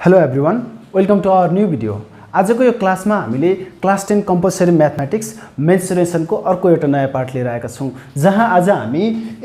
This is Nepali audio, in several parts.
Hello everyone, welcome to our new video. आजको यो क्लासमा हामीले क्लास 10 कम्पलसरी म्याथमेटिक्स मेन्सुरेसनको अर्को एउटा नयाँ पार्ट लिएर आएका छौं जहाँ आज हामी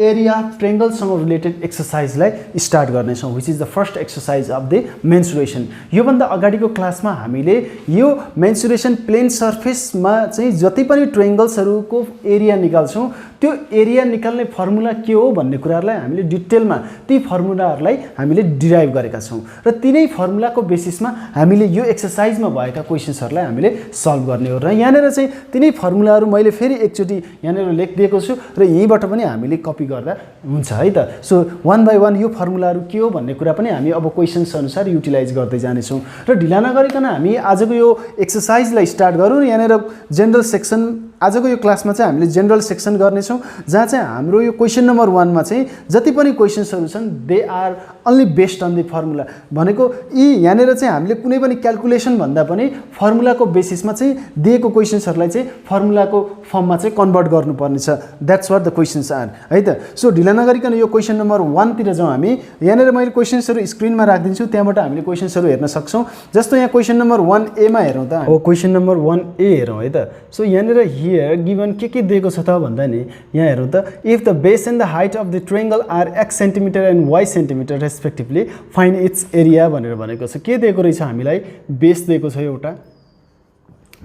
एरिया अफ ट्रायंगल सँग रिलेटेड एक्सरसाइजलाई स्टार्ट गर्ने छौं which is the first exercise of the mensuration. यो भन्दा अगाडिको क्लासमा हामीले यो मेन्सुरेसन प्लेन सर्फेसमा चाहिँ जति पनि ट्रायंगल्सहरुको एरिया निकाल्छौं त्यो एरिया निकाल्ने फर्मुला के हो भन्ने कुराहरुलाई हामीले डिटेलमा ती फर्मुलाहरुलाई हामीले डिराइभ गरेका छौं र तिनै फर्मुलाको बेसिसमा हामीले यो एक्सरसाइजमा भएका क्वेशन्सहरुलाई हामीले सल्भ गर्ने हो र यहाँनेर चाहिँ तिनै फर्मुलाहरु मैले फेरि एकचोटी यहाँनेर लेखिदिएको छु र यहीबाट पनि हामीले कपी गर्दा हुन्छ है त। सो वन बाइ वन यो फर्मुलाहरु के हो भन्ने कुरा पनि हामी अब क्वेशन्स अनुसार युटिलाइज गर्दै जाने छौं र ढिला नगरिकन हामी आजको यो एक्सरसाइजलाई स्टार्ट गरौँ। यहाँनेर जनरल सेक्सन आजको यो क्लासमा चाहिँ हामीले जनरल सेक्सन गर्ने छौं जहाँ चाहिँ हाम्रो यो क्वेशन नम्बर 1 मा चाहिँ जति पनि क्वेशन्सहरु छन् they are only based on the formula भनेको यी यहाँनेर चाहिँ हामीले कुनै पनि क्याल्कुलेसन भन्दा पनि फर्मुलाको बेसिसमा चाहिँ दिएको क्वेशन्सहरुलाई चाहिँ फर्मुलाको फर्ममा चाहिँ कन्भर्ट गर्नुपर्ने छ। That's what the questions are है त। सो ढिला नगरिकन यो क्वेशन नम्बर 1 तिर जाउँ हामी। यहाँनेर मैले क्वेशन्सहरु स्क्रिनमा राख्दिन्छु त्यहाँबाट हामीले क्वेशन्सहरु हेर्न सक्छौं। जस्तो यहाँ क्वेशन नम्बर 1A मा हेरौँ त। अब क्वेशन नम्बर 1A हेरौँ है त। सो यहाँनेर हियर गिवन के दिएको छ त भन्दा नि यहाँ हेरौँ त if the base and the height of the triangle are x centimetre and y centimetre respectively find its area भनेर भनेको छ। के दिएको रहेछ हामीलाई बेस दिएको छ एउटा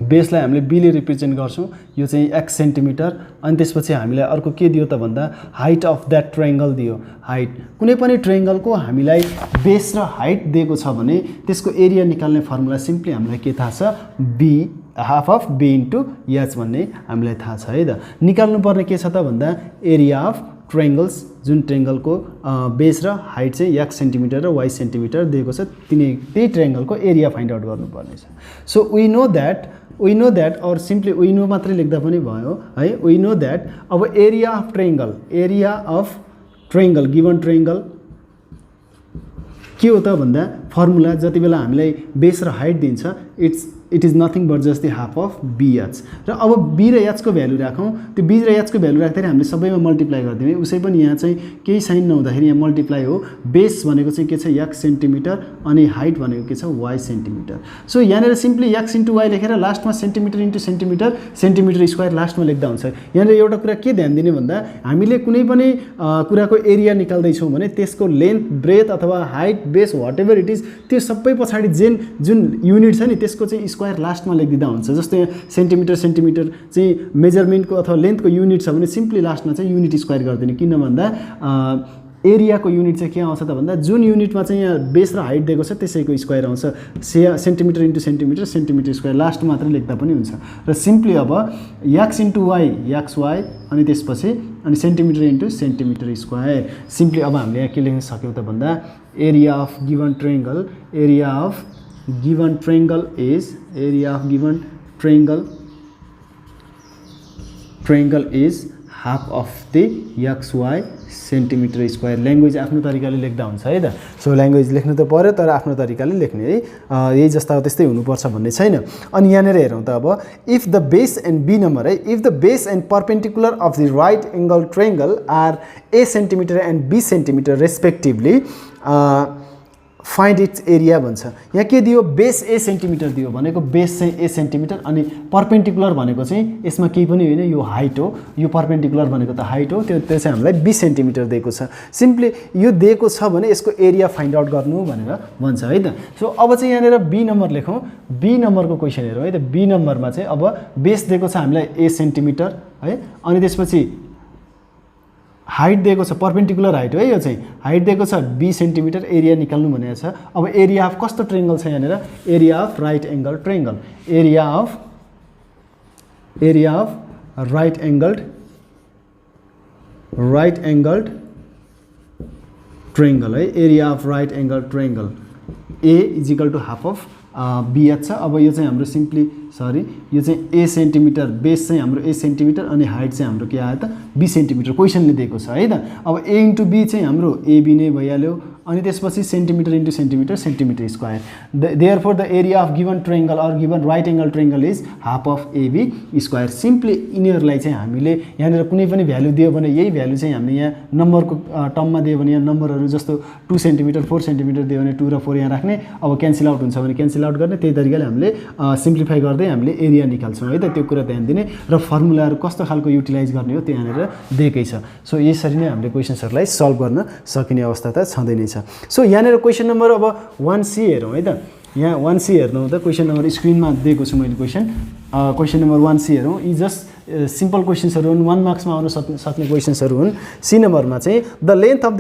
बेसलाई हामीले b ले रिप्रेजेन्ट गर्छौं यो चाहिँ x सेन्टिमिटर अनि त्यसपछि हामीलाई अर्को के दियो त भन्दा हाइट अफ दैट ट्रायंगल दियो। हाइट कुनै पनि ट्रायंगलको हामीलाई बेस र हाइट दिएको छ भने त्यसको एरिया निकाल्ने फर्मुला सिम्पली हामीलाई के थाहा छ b half of b into h भन्ने हामीलाई थाहा छ है त। निकाल्नु पर्ने के छ त भन्दा एरिया अफ ट्रायंगल्स जुन ट्रायंगलको बेस र हाइट चाहिँ x सेन्टिमिटर र y सेन्टिमिटर दिएको छ त्यही ट्रायंगलको एरिया फाइन्ड आउट गर्नुपर्ने छ। सो वी नो दैट और सिम्पली वी नो मात्रै लेख्दा पनि भयो है। वी नो दैट अब area of triangle given triangle के हो त भन्दा फर्मुला जति बेला हामीलाई बेस र हाइट दिन्छ it is nothing but just the half of bh र अब b र h को भ्यालु राखौं। त्यो b र h को भ्यालु राख्दाखेरि हामीले सबैमा मल्टिप्लाई गर्दियौ उसै पनि यहाँ चाहिँ केही साइन नहुँदाखेरि यहाँ मल्टिप्लाई हो। बेस भनेको चाहिँ के छ x सेन्टिमिटर अनि हाइट भनेको के छ y सेन्टिमिटर। सो यहाँनेर सिम्पली x इन्टु y लेखेर लास्टमा सेन्टिमिटर इन्टु सेन्टिमिटर स्क्वायर लास्टमा लेख्दा हुन्छ। यहाँनेर एउटा कुरा के ध्यान दिने भन्दा हामीले कुनै पनि कुराको एरिया निकाल्दै छौं भने त्यसको लेन्थ ब्रेथ अथवा height base whatever it is त्यो सबै पछाडी जुन युनिट छ नि त्यसको चाहिँ स्क्वायर लास्टमा लेखिदिँदा हुन्छ। जस्तो यहाँ सेन्टिमिटर चाहिँ मेजरमेन्टको अथवा लेन्थको युनिट छ भने सिम्पली लास्टमा चाहिँ युनिट स्क्वायर गर्दिने किन भन्दा एरियाको युनिट चाहिँ के आउँछ त भन्दा जुन युनिटमा चाहिँ यहाँ बेस र हाइट दिएको छ त्यसैको स्क्वायर आउँछ। Centimetre into centimetre square last मात्र लेख्दा पनि हुन्छ र सिम्पली अब x इन्टु y xy अनि त्यसपछि अनि centimetre into centimetre square simply अब हामीले यहाँ के लेख्न सक्यौ त भन्दा area of given triangle is half of the xy centimetre square. Language आफ्नो तरिकाले लेख्दा हुन्छ है त। सो ल्याङ्ग्वेज लेख्नु त पर्यो तर आफ्नो तरिकाले लेख्ने है यही जस्ता त्यस्तै हुनुपर्छ भन्ने छैन। अनि यहाँनेर हेरौँ त अब if the base and b number है if the base and perpendicular of the right angle triangle are a centimetre and b centimetre respectively find its area भन्छ। यहाँ के दियो बेस a सेन्टिमिटर दियो भनेको बेस चाहिँ a सेन्टिमिटर अनि परपेन्डिकुलर भनेको चाहिँ यसमा केही पनि होइन यो हाइट हो यो परपेन्डिकुलर भनेको त हाइट हो त्यो चाहिँ हामीलाई b सेन्टिमिटर दिएको छ। सिम्पली यो दिएको छ भने यसको एरिया फाइन्ड आउट गर्नु भनेर भन्छ है त। सो अब चाहिँ यहाँनेर b नम्बर लेखौँ। b नम्बरको क्वेशन हेरौँ है त। b नम्बरमा चाहिँ अब बेस दिएको छ हामीलाई a सेन्टिमिटर है अनि त्यसपछि हाइट दिएको छ परपेन्डिकुलर हाइट है यो चाहिँ हाइट दिएको छ b सेन्टिमिटर एरिया निकाल्नु भनेको छ। अब एरिया अफ कस्तो ट्रायंगल छ यहाँनेर area of right angle triangle area of right angled triangle है area of right angle triangle a is equal to half of bh छ। अब यो चाहिँ हाम्रो सिम्पली यो चाहिँ a सेन्टिमिटर बेस चाहिँ हाम्रो a सेन्टिमिटर अनि हाइट चाहिँ हाम्रो के आयो त b सेन्टिमिटर क्वेशनले दिएको छ है त। अब a इन्टु b चाहिँ हाम्रो ab नै भइहाल्यो अनि त्यसपछि centimetre into centimetre centimetre square therefore the area of given triangle or given right angle triangle is half of AB square simply यिनीहरूलाई चाहिँ हामीले यहाँनिर कुनै पनि भ्यालु दियो भने यही भ्यालु चाहिँ हामीले यहाँ नम्बरको टर्ममा दियो भने यहाँ नम्बरहरू जस्तो 2 सेन्टिमिटर 4 सेन्टिमिटर दियो भने 2 र 4 यहाँ राख्ने अब क्यान्सल आउट हुन्छ भने क्यान्सल आउट गर्ने त्यही तरिकाले हामीले सिम्प्लिफाई गर्दै हामीले एरिया निकाल्छौँ है त त्यो कुरा ध्यान दिने र फर्मुलाहरू कस्तो खालको युटिलाइज गर्ने हो त्यो यहाँनिर दिएकै छ सो यसरी नै हामीले क्वेसन्सहरूलाई सल्भ गर्न सकिने अवस्था त छँदै नै छ सो यहाँनिर क्वेसन नम्बर अब 1C हेरौँ है त यहाँ 1C हेर्नु त क्वेसन नम्बर स्क्रिनमा दिएको छु मैले क्वेसन नम्बर 1C हेरौँ यी जस्ट सिम्पल क्वेसन्सहरू हुन् 1 मार्क्समा आउन सक्ने क्वेसन्सहरू हुन् सी नम्बरमा चाहिँ the length of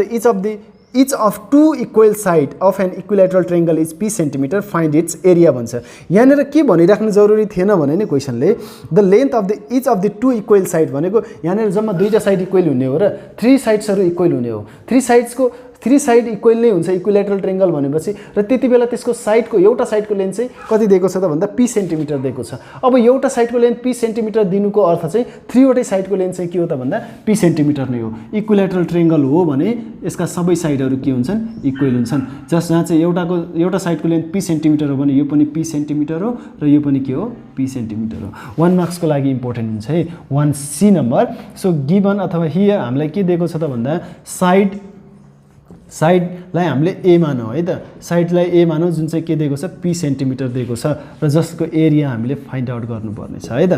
the each of two equal side of an equilateral triangle is p centimeter find its area भन्छ यहाँनिर के भनिराख्नु जरुरी थिएन भने नि क्वेसनले the length of the each of the two equal side भनेको यहाँनिर जम्मा दुईटा साइड इक्वल हुने हो र 3 साइड्सहरू इक्वल हुने हो 3 साइड इक्वल नै हुन्छ इक्विलेटरल ट्रायंगल भनेपछि र त्यति बेला त्यसको साइडको एउटा साइडको लेन्थ चाहिँ कति दिएको छ त भन्दा p सेन्टिमिटर दिएको छ अब एउटा साइडको लेन्थ p सेन्टिमिटर दिनुको अर्थ चाहिँ 3 वटै साइडको लेन्थ चाहिँ के हो त भन्दा p सेन्टिमिटर नै हो इक्विलेटरल ट्रायंगल हो भने यसका सबै साइडहरू के हुन्छन् इक्वल हुन्छन् जहाँ चाहिँ एउटा साइडको लेन्थ p सेन्टिमिटर हो भने यो पनि p सेन्टिमिटर हो र यो पनि के हो p सेन्टिमिटर हो 1 मार्क्सको लागि इम्पोर्टेन्ट हुन्छ है 1C नम्बर सो गिभन अथवा हियर हामीलाई के दिएको छ त भन्दा साइडलाई हामीले ए मानौँ है त साइडलाई ए मानौँ जुन चाहिँ के दिएको छ p सेन्टिमिटर दिएको छ र जसको एरिया हामीले फाइन्ड आउट गर्नुपर्ने छ है त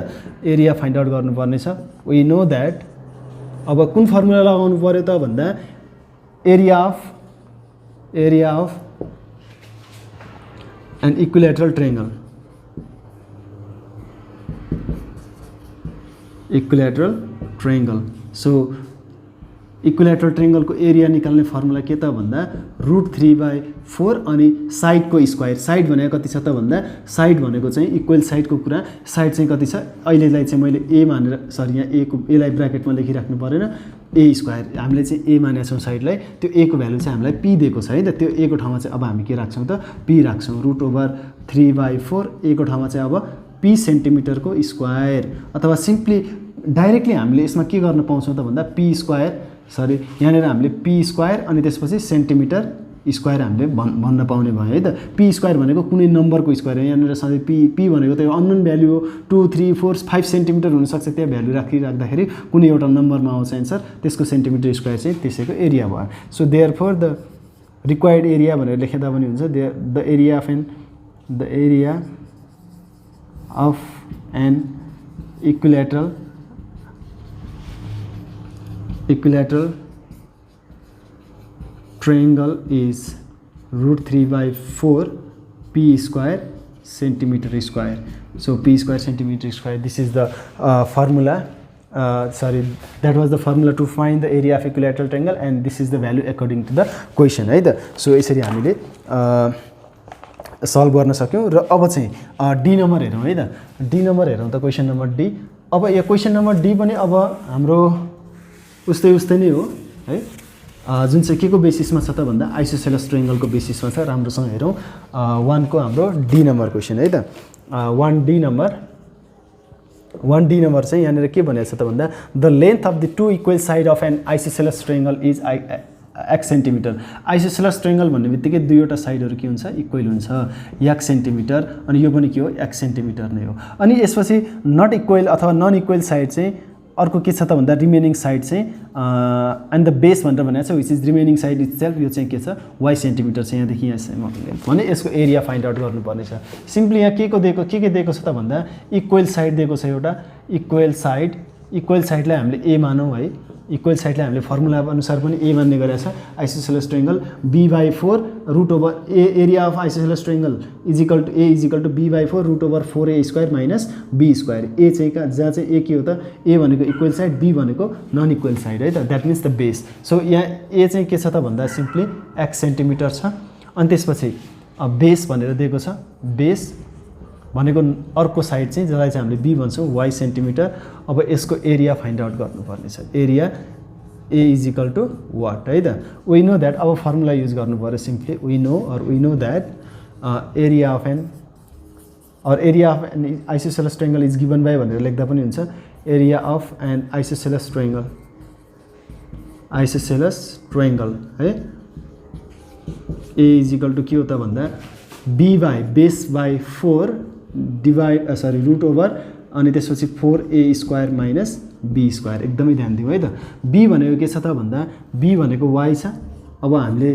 एरिया फाइन्ड आउट गर्नुपर्ने छ वी नो द्याट अब कुन फर्मुला लगाउनु पर्यो त भन्दा area of an equilateral triangle so equilateral ट्रायंगलको एरिया निकाल्ने फर्मुला के त भन्दा √3/4 अनि साइडको स्क्वायर साइड भनेको कति छ त भन्दा साइड भनेको चाहिँ इक्वल साइडको कुरा साइड चाहिँ कति छ अहिलेलाई चाहिँ मैले ए मानेर सरी यहाँ ए को एलाई ब्र्याकेटमा लेखिराख्नु परेन ए स्क्वायर हामीले चाहिँ ए मानेका छौँ साइडलाई त्यो ए को भ्यालु चाहिँ हामीलाई p दिएको छ है त त्यो ए को ठाउँमा चाहिँ अब हामी के राख्छौँ त p राख्छौँ √3/4 ए को ठाउँमा चाहिँ अब p सेन्टिमिटरको स्क्वायर अथवा सिम्पली डाइरेक्टली हामीले यसमा के गर्न पाउँछौँ त भन्दा p स्क्वायर सरी यहाँनिर हामीले p स्क्वायर अनि त्यसपछि सेन्टिमिटर स्क्वायर हामीले भन्न पाउने भयो है त p स्क्वायर भनेको कुनै नम्बरको स्क्वायर हो यहाँनिर सधैँ p भनेको त यो अननोन भ्यालु हो 2 3 4 5 सेन्टिमिटर हुनसक्छ त्यहाँ भ्यालु राख्दाखेरि कुनै एउटा नम्बरमा आउँछ एन्सर त्यसको सेन्टिमिटर स्क्वायर चाहिँ त्यसैको एरिया भयो so therefore the required area भनेर लेख्दा पनि हुन्छ the area of an equilateral triangle is √3/4 p square centimeter square so p square centimeter square this is the formula that was the formula to find the area of equilateral triangle and this is the value according to the question है त सो यसरी हामीले सल्भ गर्न सक्यौं र अब चाहिँ डी नम्बर हेरौँ है त डी नम्बर हेरौँ त क्वेशन नम्बर डी अब यो क्वेशन नम्बर डी पनि अब हाम्रो उस्तै नै हो है जुन चाहिँ के को बेसिसमा छ त भन्दा आइसोसेलेस ट्रायंगलको बेसिसमा छ राम्रोसँग हेरौँ 1 को हाम्रो डी नम्बर क्वेशन है त 1D नम्बर चाहिँ यहाँनिर के भनेको छ त भन्दा the length of the two equal side of an isosceles triangle is x centimetre isosceles triangle भन्ने बित्तिकै दुईवटा साइडहरू के हुन्छ इक्वल हुन्छ x सेन्टिमिटर अनि यो पनि के हो x सेन्टिमिटर नै हो अनि यसपछि नट इक्वल अथवा नन इक्वल साइड चाहिँ अर्को के छ त भन्दा रिमेनिङ साइड चाहिँ एन्ड द बेस भनेर भनेको छ which is remaining side itself यो चाहिँ के छ y सेन्टिमिटर चाहिँ यहाँदेखि यहाँ भने यसको एरिया फाइन्ड आउट गर्नुपर्ने छ सिम्पली यहाँ के दिएको छ त भन्दा इक्वल साइड दिएको छ एउटा इक्वल साइडलाई हामीले a मानौँ है इक्वल साइडलाई हामीले फर्मुला अनुसार पनि a मान्ने गरेको छ isosceles triangle b/4 √a area of isosceles triangle a = b/4 √4a square minus b square a चाहिँ जहाँ चाहिँ a के हो त a भनेको इक्वल साइड b भनेको नन इक्वल साइड है त that means the base so यहाँ a चाहिँ के छ त भन्दा सिम्पली x सेन्टिमिटर छ अनि त्यसपछि बेस भनेर दिएको छ बेस भनेको अर्को साइड चाहिँ जसलाई चाहिँ हामीले b भन्छौँ y सेन्टिमिटर अब यसको एरिया फाइन्ड आउट गर्नुपर्ने छ एरिया a = what है त वी नो द्याट अब फर्मुला युज गर्नु पर्यो simply we know that area of an isosceles triangle is given by भनेर लेख्दा पनि हुन्छ area of an isosceles triangle है ए इज इक्वल टु के हो त भन्दा B by base by 4 divide root over अनि त्यसपछि 4a square minus be square. एकदमै ध्यान दिउँ है त। बी भनेको के छ त भन्दा बी भनेको y छ। अब हामीले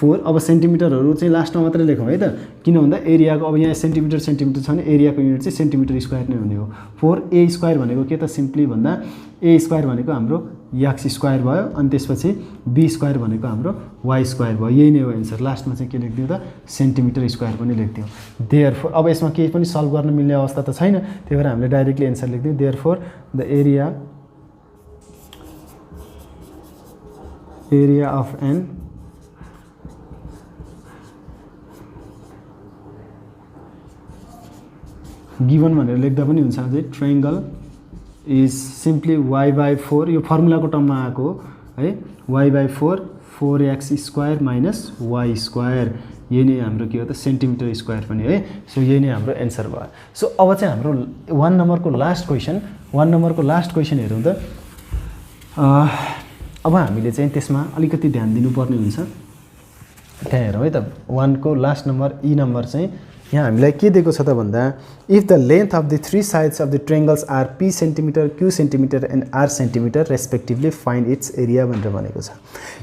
4 अब सेन्टिमिटरहरू चाहिँ लास्टमा मात्रै लेखौँ है त, किन भन्दा एरियाको अब यहाँ सेन्टिमिटर छ भने एरियाको युनिट चाहिँ सेन्टिमिटर स्क्वायर नै हुने हो। 4a स्क्वायर भनेको के त सिम्पली भन्दा a स्क्वायर भनेको हाम्रो x स्क्वायर भयो अनि त्यसपछि b स्क्वायर भनेको हाम्रो y स्क्वायर भयो। यही नै हो एन्सर। लास्टमा चाहिँ के लेखिदिउँ त सेन्टिमिटर स्क्वायर पनि लेखिदिउँ। देयरफोर अब यसमा केही पनि सल्भ गर्न मिल्ने अवस्था त छैन, त्यही भएर हामीले डाइरेक्टली एन्सर लेखिदिउँ। Therefore the area of an given भनेर लेख्दा पनि हुन्छ अझै ट्रायंगल इज सिम्पली y/4 यो फर्मुलाको टर्ममा आएको है y/4 4x square minus y square. यही नै हाम्रो के हो त सेन्टिमिटर स्क्वायर पनि है। सो यही नै हाम्रो एन्सर भयो। सो अब चाहिँ हाम्रो 1 नम्बरको लास्ट क्वेसन हेरौँ त। अब हामीले चाहिँ त्यसमा अलिकति ध्यान दिनुपर्ने हुन्छ। त्यहाँ हेरौँ है त। 1 को लास्ट नम्बर ई नम्बर चाहिँ यहाँ हामीलाई के दिएको छ त भन्दा if the length of the 3 sides of the triangles are p centimetre q centimetre and r centimetre respectively find its area भनेर भनेको छ।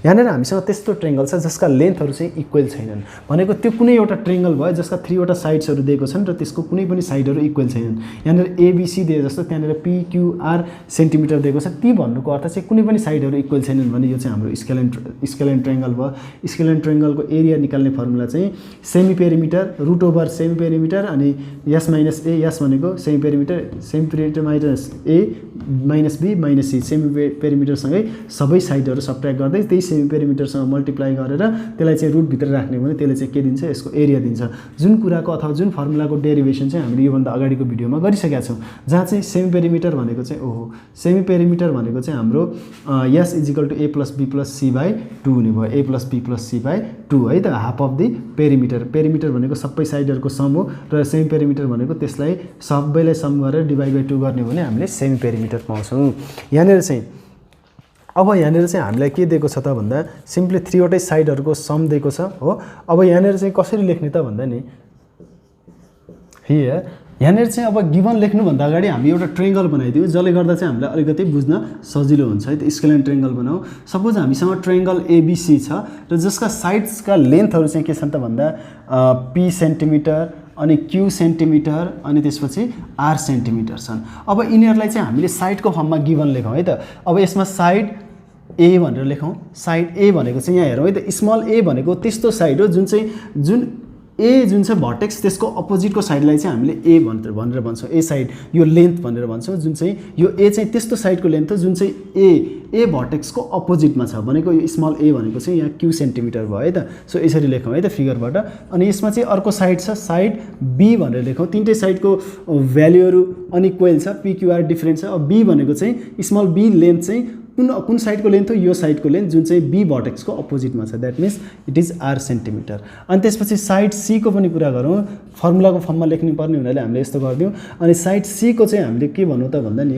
यहाँनिर हामीसँग त्यस्तो ट्रायंगल छ जसका लेन्थहरू चाहिँ इक्वल छैनन् भनेको त्यो कुनै एउटा ट्रायंगल भयो जसका 3 वटा साइड्सहरू दिएको छन् र त्यसको कुनै पनि साइडहरू इक्वल छैनन्। यहाँनिर abc दिए जस्तो त्यहाँनिर p q r सेन्टिमिटर दिएको छ। ती भन्नुको अर्थ चाहिँ कुनै पनि साइडहरू इक्वल छैनन् भने यो चाहिँ हाम्रो स्केलेन ट्रायंगल भयो। स्केलेन ट्रायंगलको एरिया निकाल्ने फर्मुला चाहिँ semi perimeter root over semi perimeter अनि यस माइनस ए, यस भनेको semi perimeter minus A minus B minus C. Semi पेरिमिटरसँगै सबै साइडहरू सब्ट्र्याक्ट गर्दै त्यही सेमी पेरिमिटरसँग मल्टिप्लाई गरेर त्यसलाई चाहिँ रुटभित्र राख्ने भने त्यसले चाहिँ के दिन्छ यसको एरिया दिन्छ। जुन कुराको अथवा जुन फर्मुलाको डेरिभेसन चाहिँ हामीले योभन्दा अगाडिको भिडियोमा गरिसकेका छौँ, जहाँ चाहिँ सेमी पेरिमिटर भनेको चाहिँ सेमी पेरिमिटर भनेको चाहिँ हाम्रो S is equal to a plus b plus c by 2 हुने भयो। a plus b plus c by 2 है त। Half of the perimeter. Perimeter भनेको सबै साइडहरूको सम हो र सेमी पेरिमिटर भनेको त्यसलाई सबैलाई सम गरेर डिभाइड बाई 2 गर्ने भने हामीले सेमी पेरिमिटर पाउँछौँ। यहाँनिर चाहिँ हामीलाई के दिएको छ त भन्दा सिम्पली 3 वटै साइडहरूको सम दिएको छ हो। अब यहाँनिर चाहिँ कसरी लेख्ने त भन्दा नि यहाँनिर चाहिँ अब गिभन लेख्नुभन्दा अगाडि हामी एउटा ट्रायंगल बनाइदिउँ जसले गर्दा चाहिँ हामीलाई अलिकति बुझ्न सजिलो हुन्छ है त। स्केलेन ट्रायंगल बनाऊ। सपोज हामीसँग ट्रायंगल एबीसी छ र जसका साइड्सका लेन्थहरू चाहिँ के छन् त भन्दा p सेन्टिमिटर अनि q सेन्टिमिटर अनि त्यसपछि r सेन्टिमिटर छन्। अब यिनीहरूलाई चाहिँ हामीले साइडको फर्ममा गिभन लेखौँ है त। अब यसमा साइड a भनेर लेखौँ। साइड a भनेको चाहिँ यहाँ हेरौँ है त। स्मल a भनेको त्यस्तो साइड हो जुन ए जुन चाहिँ भर्टेक्स त्यसको अपोजिटको साइडलाई चाहिँ हामीले ए भनेर भन्छौँ। ए साइड यो लेन्थ भनेर भन्छौँ। जुन चाहिँ यो ए चाहिँ त्यस्तो साइडको लेन्थ हो जुन चाहिँ ए भर्टेक्सको अपोजिटमा छ भनेको यो स्मल ए भनेको चाहिँ यहाँ क्यू सेन्टिमिटर भयो है त। सो यसरी लेखौँ है त फिगरबाट। अनि यसमा चाहिँ अर्को साइड छ साइड बी भनेर लेखौँ। तिनटै साइडको भ्याल्युहरू अनइक्वल छ, पिक्युआर डिफ्रेन्ट छ। अब बी भनेको चाहिँ स्मल बी लेन्थ चाहिँ कुन साइडको लेन्थ हो यो साइडको लेन्थ जुन चाहिँ बी भर्टेक्सको अपोजिटमा छ। That means it is R centimetre. अनि त्यसपछि साइड सीको पनि कुरा गरौँ। फर्मुलाको फर्ममा लेख्नुपर्ने हुनाले हामीले यस्तो गरिदिउँ। अनि साइड सीको चाहिँ हामीले के भन्नु त भन्दा नि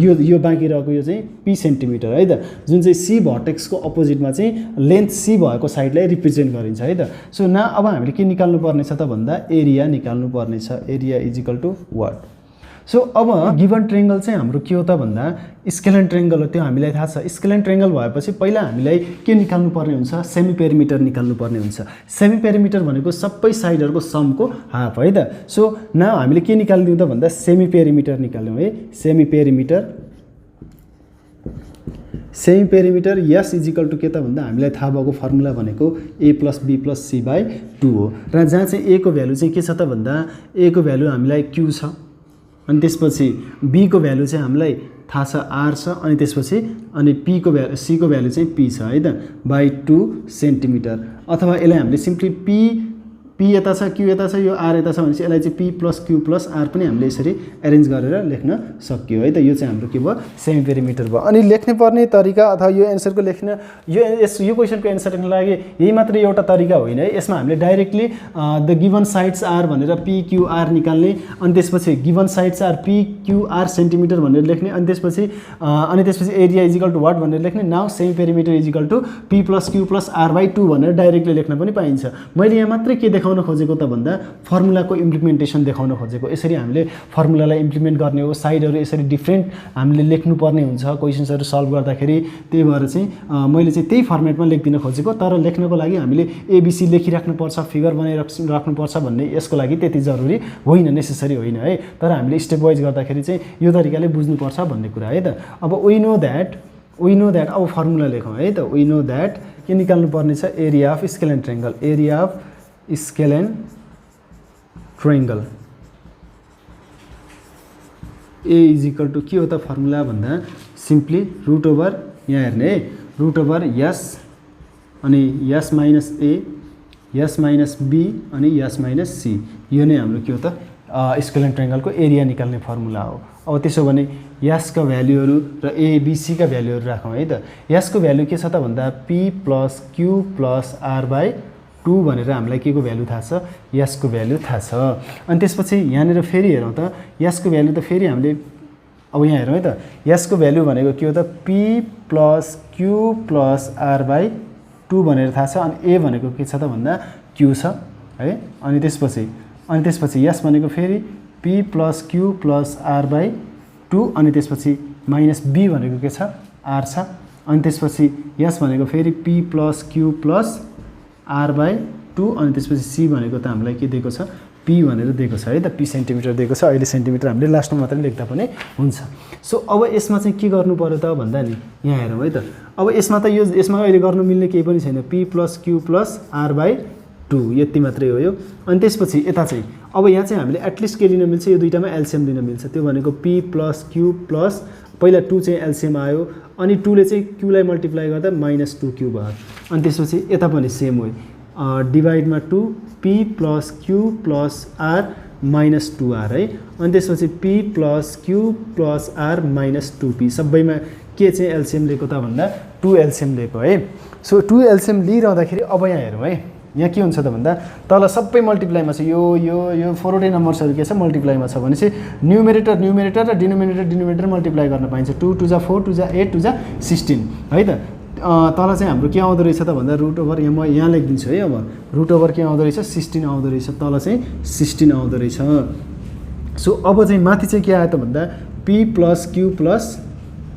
यो बाँकी रहेको यो चाहिँ पी सेन्टिमिटर है त। जुन चाहिँ सी भर्टेक्सको अपोजिटमा चाहिँ लेन्थ सी भएको साइडलाई रिप्रेजेन्ट गरिन्छ है त। सो अब हामीले के निकाल्नु पर्ने छ त भन्दा एरिया निकाल्नु पर्ने छ। Area is equal to what. So अब गिभन ट्रायंगल चाहिँ हाम्रो के हो त भन्दा स्केलेन ट्रायंगल हो। त्यो हामीलाई थाहा छ। स्केलेन ट्रायंगल भएपछि पहिला हामीलाई के निकाल्नु पर्ने हुन्छ सेमी पेरिमिटर निकाल्नु पर्ने हुन्छ। सेमी पेरिमिटर भनेको सबै साइडहरूको समको हाफ है त। सो हामीले के निकाल्दिउँ त भन्दा सेमी पेरिमिटर निकाल्यौँ है। Semi perimeter yes is equal to के त भन्दा हामीलाई थाहा भएको फर्मुला भनेको a plus b plus c by 2 हो। र जहाँ चाहिँ a को भ्यालु चाहिँ के छ त भन्दा a को भ्यालु हामीलाई q छ अनि त्यसपछि b को भ्यालु चाहिँ हामीलाई थाहा छ r छ अनि त्यसपछि अनि c को भ्यालु चाहिँ p छ है त बाई 2 सेन्टिमिटर। अथवा यसलाई हामीले सिम्पली p पी यता छ क्यू यता छ यो आर यता छ भनेपछि यसलाई चाहिँ P plus Q plus R पनि हामीले यसरी एरेन्ज गरेर लेख्न सक्यो है त। यो चाहिँ हाम्रो के भयो सेमी पेरिमिटर भयो। अनि लेख्ने पर्ने तरिका अथवा यो एन्सरको लेख्न यो क्वेसनको एन्सर लेख्नको लागि यही मात्र एउटा तरिका होइन है। यसमा हामीले directly the given sides are भनेर पी क्यू आर निकाल्ने, अनि त्यसपछि given sides are P Q R centimetre भनेर लेख्ने, अनि त्यसपछि एरिया इजिकल टु वाट भनेर लेख्ने। Now semi perimeter is equal to P plus Q plus R by 2 भनेर डाइरेक्टली लेख्न पनि पाइन्छ। मैले यहाँ मात्रै के देखाउन खोजेको त भन्दा फर्मुलाको इम्प्लिमेन्टेसन देखाउन खोजेको। यसरी हामीले फर्मुलालाई इम्प्लिमेन्ट गर्ने हो, साइडहरू यसरी डिफ्रेन्ट हामीले लेख्नुपर्ने हुन्छ क्वेसन्सहरू सल्भ गर्दाखेरि। त्यही भएर चाहिँ मैले चाहिँ त्यही फर्मेटमा लेखिदिन खोजेको। तर लेख्नको लागि हामीले एबिसी लेखिराख्नुपर्छ, फिगर बनाइराख्नुपर्छ भन्ने यसको लागि त्यति जरुरी होइन, नेसेसरी होइन है। तर हामीले स्टेप वाइज गर्दाखेरि चाहिँ यो तरिकाले बुझ्नुपर्छ भन्ने कुरा है त। अब वी नो द्याट अब फर्मुला लेखौँ है त। वी नो द्याट के निकाल्नु पर्ने छ, area of scalene triangle, area of scalene triangle A is equal to के हो त फर्मुला भन्दा सिम्पली रुट ओभर, यहाँ हेर्ने है, रुट ओभर यस अनि S minus A, S minus B अनि यस माइनस सी। यो नै हाम्रो के हो त स्केलेन ट्रायंगलको एरिया निकाल्ने फर्मुला हो। अब त्यसो भने यसका भ्यालुहरू र एबिसीका भ्यालुहरू राखौँ है त। यसको भ्यालु के छ त भन्दा P plus Q plus R by 2 भनेर हामीलाई के को भ्यालु थाहा छ, यसको भ्यालु थाहा छ। अनि त्यसपछि यहाँनिर फेरि हेरौँ त, यसको भ्यालु त फेरि हामीले अब यहाँ हेरौँ है त। यसको भ्यालु भनेको के हो त, P plus Q plus R by 2 भनेर थाहा छ। अनि ए भनेको के छ त भन्दा क्यू छ है। अनि त्यसपछि यस भनेको फेरि P plus Q plus R by 2, अनि त्यसपछि माइनस बी भनेको के छ, आर छ। अनि त्यसपछि यस भनेको फेरि P plus Q plus R by 2, अनि त्यसपछि सी भनेको त हामीलाई के दिएको छ, पी भनेर दिएको छ है त। पी सेन्टिमिटर दिएको छ। अहिले सेन्टिमिटर हामीले लास्टमा मात्रै लेख्दा पनि हुन्छ। सो अब यसमा चाहिँ के गर्नु पर्यो त भन्दा नि यहाँ हेरौँ है त। अब यसमा त यसमा अहिले गर्नु मिल्ने केही पनि छैन, P plus Q plus R by 2 यति मात्रै हो यो। अनि त्यसपछि यता चाहिँ अब यहाँ चाहिँ हामीले एटलिस्ट के लिन मिल्छ, यो दुईटामा एलसिएम लिन मिल्छ। त्यो भनेको पी प्लस क्यू प्लस पहिला 2 चाहिँ एलसिएम आयो, अनि 2 ले चाहिँ क्यूलाई मल्टिप्लाई गर्दा माइनस 2 क्यू भयो। अनि त्यसपछि यता पनि सेम हो, डिभाइडमा 2 P plus Q plus R minus 2 R है। अनि त्यसपछि P plus Q plus R minus 2 P, सबैमा के चाहिँ एलसिएम लिएको त भन्दा 2 एलसिएम लिएको है। सो 2 एलसिएम लिइरहँदाखेरि अब यहाँ हेरौँ है, यहाँ के हुन्छ त भन्दा तल सबै मल्टिप्लाईमा छ। यो 4वटै नम्बर्सहरू के छ मल्टिप्लाईमा छ भनेपछि न्युमेरेटर र डिनोमिनेटर मल्टिप्लाई गर्न पाइन्छ। 2 2 जा 4, 2 जा 8, 2 जा 16 है त। तल चाहिँ हाम्रो के आउँदो रहेछ त भन्दा रुट ओभर, यहाँ म यहाँ लेखिदिन्छु है। अब रुट ओभर के आउँदो रहेछ, 16 आउँदो रहेछ, तल चाहिँ 16 आउँदो रहेछ। सो अब चाहिँ माथि चाहिँ के आयो त भन्दा P plus Q plus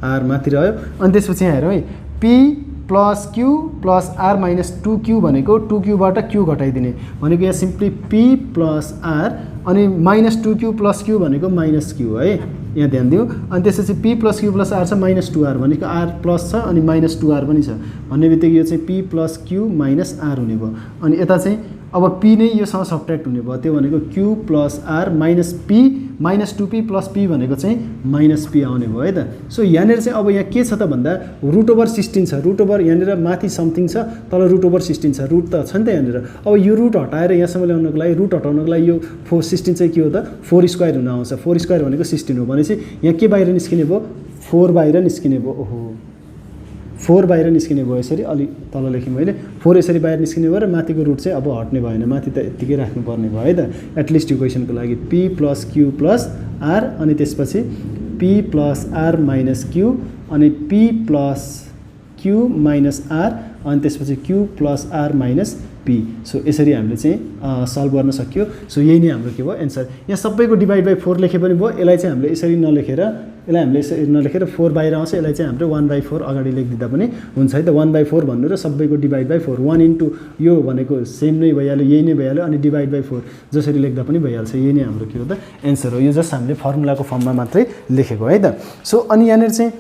R माथि रह्यो। अनि त्यसपछि यहाँ हेरौँ है, P plus Q plus R minus 2 Q भनेको 2 क्यूबाट क्यू घटाइदिने भनेको यहाँ सिम्पली पी प्लस आर, अनि माइनस 2 क्यू प्लस क्यू भनेको माइनस क्यू है, यहाँ ध्यान दिउँ। अनि त्यसपछि P plus Q plus R छ, माइनस 2आर भनेको आर प्लस छ अनि माइनस 2आर पनि छ भन्ने बित्तिकै यो चाहिँ P plus Q minus R हुने भयो। अनि यता चाहिँ अब पी नै योसँग सब्ट्र्याक्ट हुने भयो, त्यो भनेको Q plus R minus P minus 2p plus P भनेको चाहिँ माइनस पी आउने भयो है त। सो यहाँनिर चाहिँ अब यहाँ के छ त भन्दा रुट ओभर 16 छ, रुट ओभर यहाँनिर माथि समथिङ छ, तल रुट ओभर 16 छ, रुट त छ नि त यहाँनिर। अब यो रुट हटाएर यहाँसम्म ल्याउनको लागि, रुट हटाउनको लागि यो 16 चाहिँ के हो त 4 स्क्वायर हुन आउँछ। 4 स्क्वायर भनेको 16 हो भनेपछि यहाँ के बाहिर निस्किने भयो, 4 बाहिर निस्किने भयो। ओहो 4 बाहिर निस्किने भयो, यसरी अलि तल लेखेँ मैले, 4 यसरी बाहिर निस्किने भयो र माथिको रुट चाहिँ अब हट्ने भएन, माथि त यत्तिकै राख्नुपर्ने भयो है त एटलिस्ट इक्वेसनको लागि। P plus Q plus R, अनि त्यसपछि P plus R minus Q, अनि P plus Q minus R, अनि त्यसपछि Q plus R minus P. So यसरी हामीले चाहिँ सल्भ गर्न सक्यो। सो यही नै हाम्रो के भयो एन्सर। यहाँ सबैको डिभाइड बाई 4 लेखे पनि भयो, यसलाई चाहिँ हामीले यसरी नलेखेर, यसलाई हामीले यसरी नलेखेर 4 बाहिर आउँछ, यसलाई चाहिँ हाम्रो 1/4 अगाडि लेखिदिँदा पनि हुन्छ है त। 1/4 भन्नु र सबैको डिभाइड बाई 4, 1 इन्टु यो भनेको सेम नै भइहाल्यो, यही नै भइहाल्यो, अनि डिभाइड बाई 4 जसरी लेख्दा पनि भइहाल्छ। यही नै हाम्रो के हो त एन्सर हो। यो जस्ट हामीले फर्मुलाको फर्ममा मात्रै लेखेको है त। सो अनि यहाँनिर चाहिँ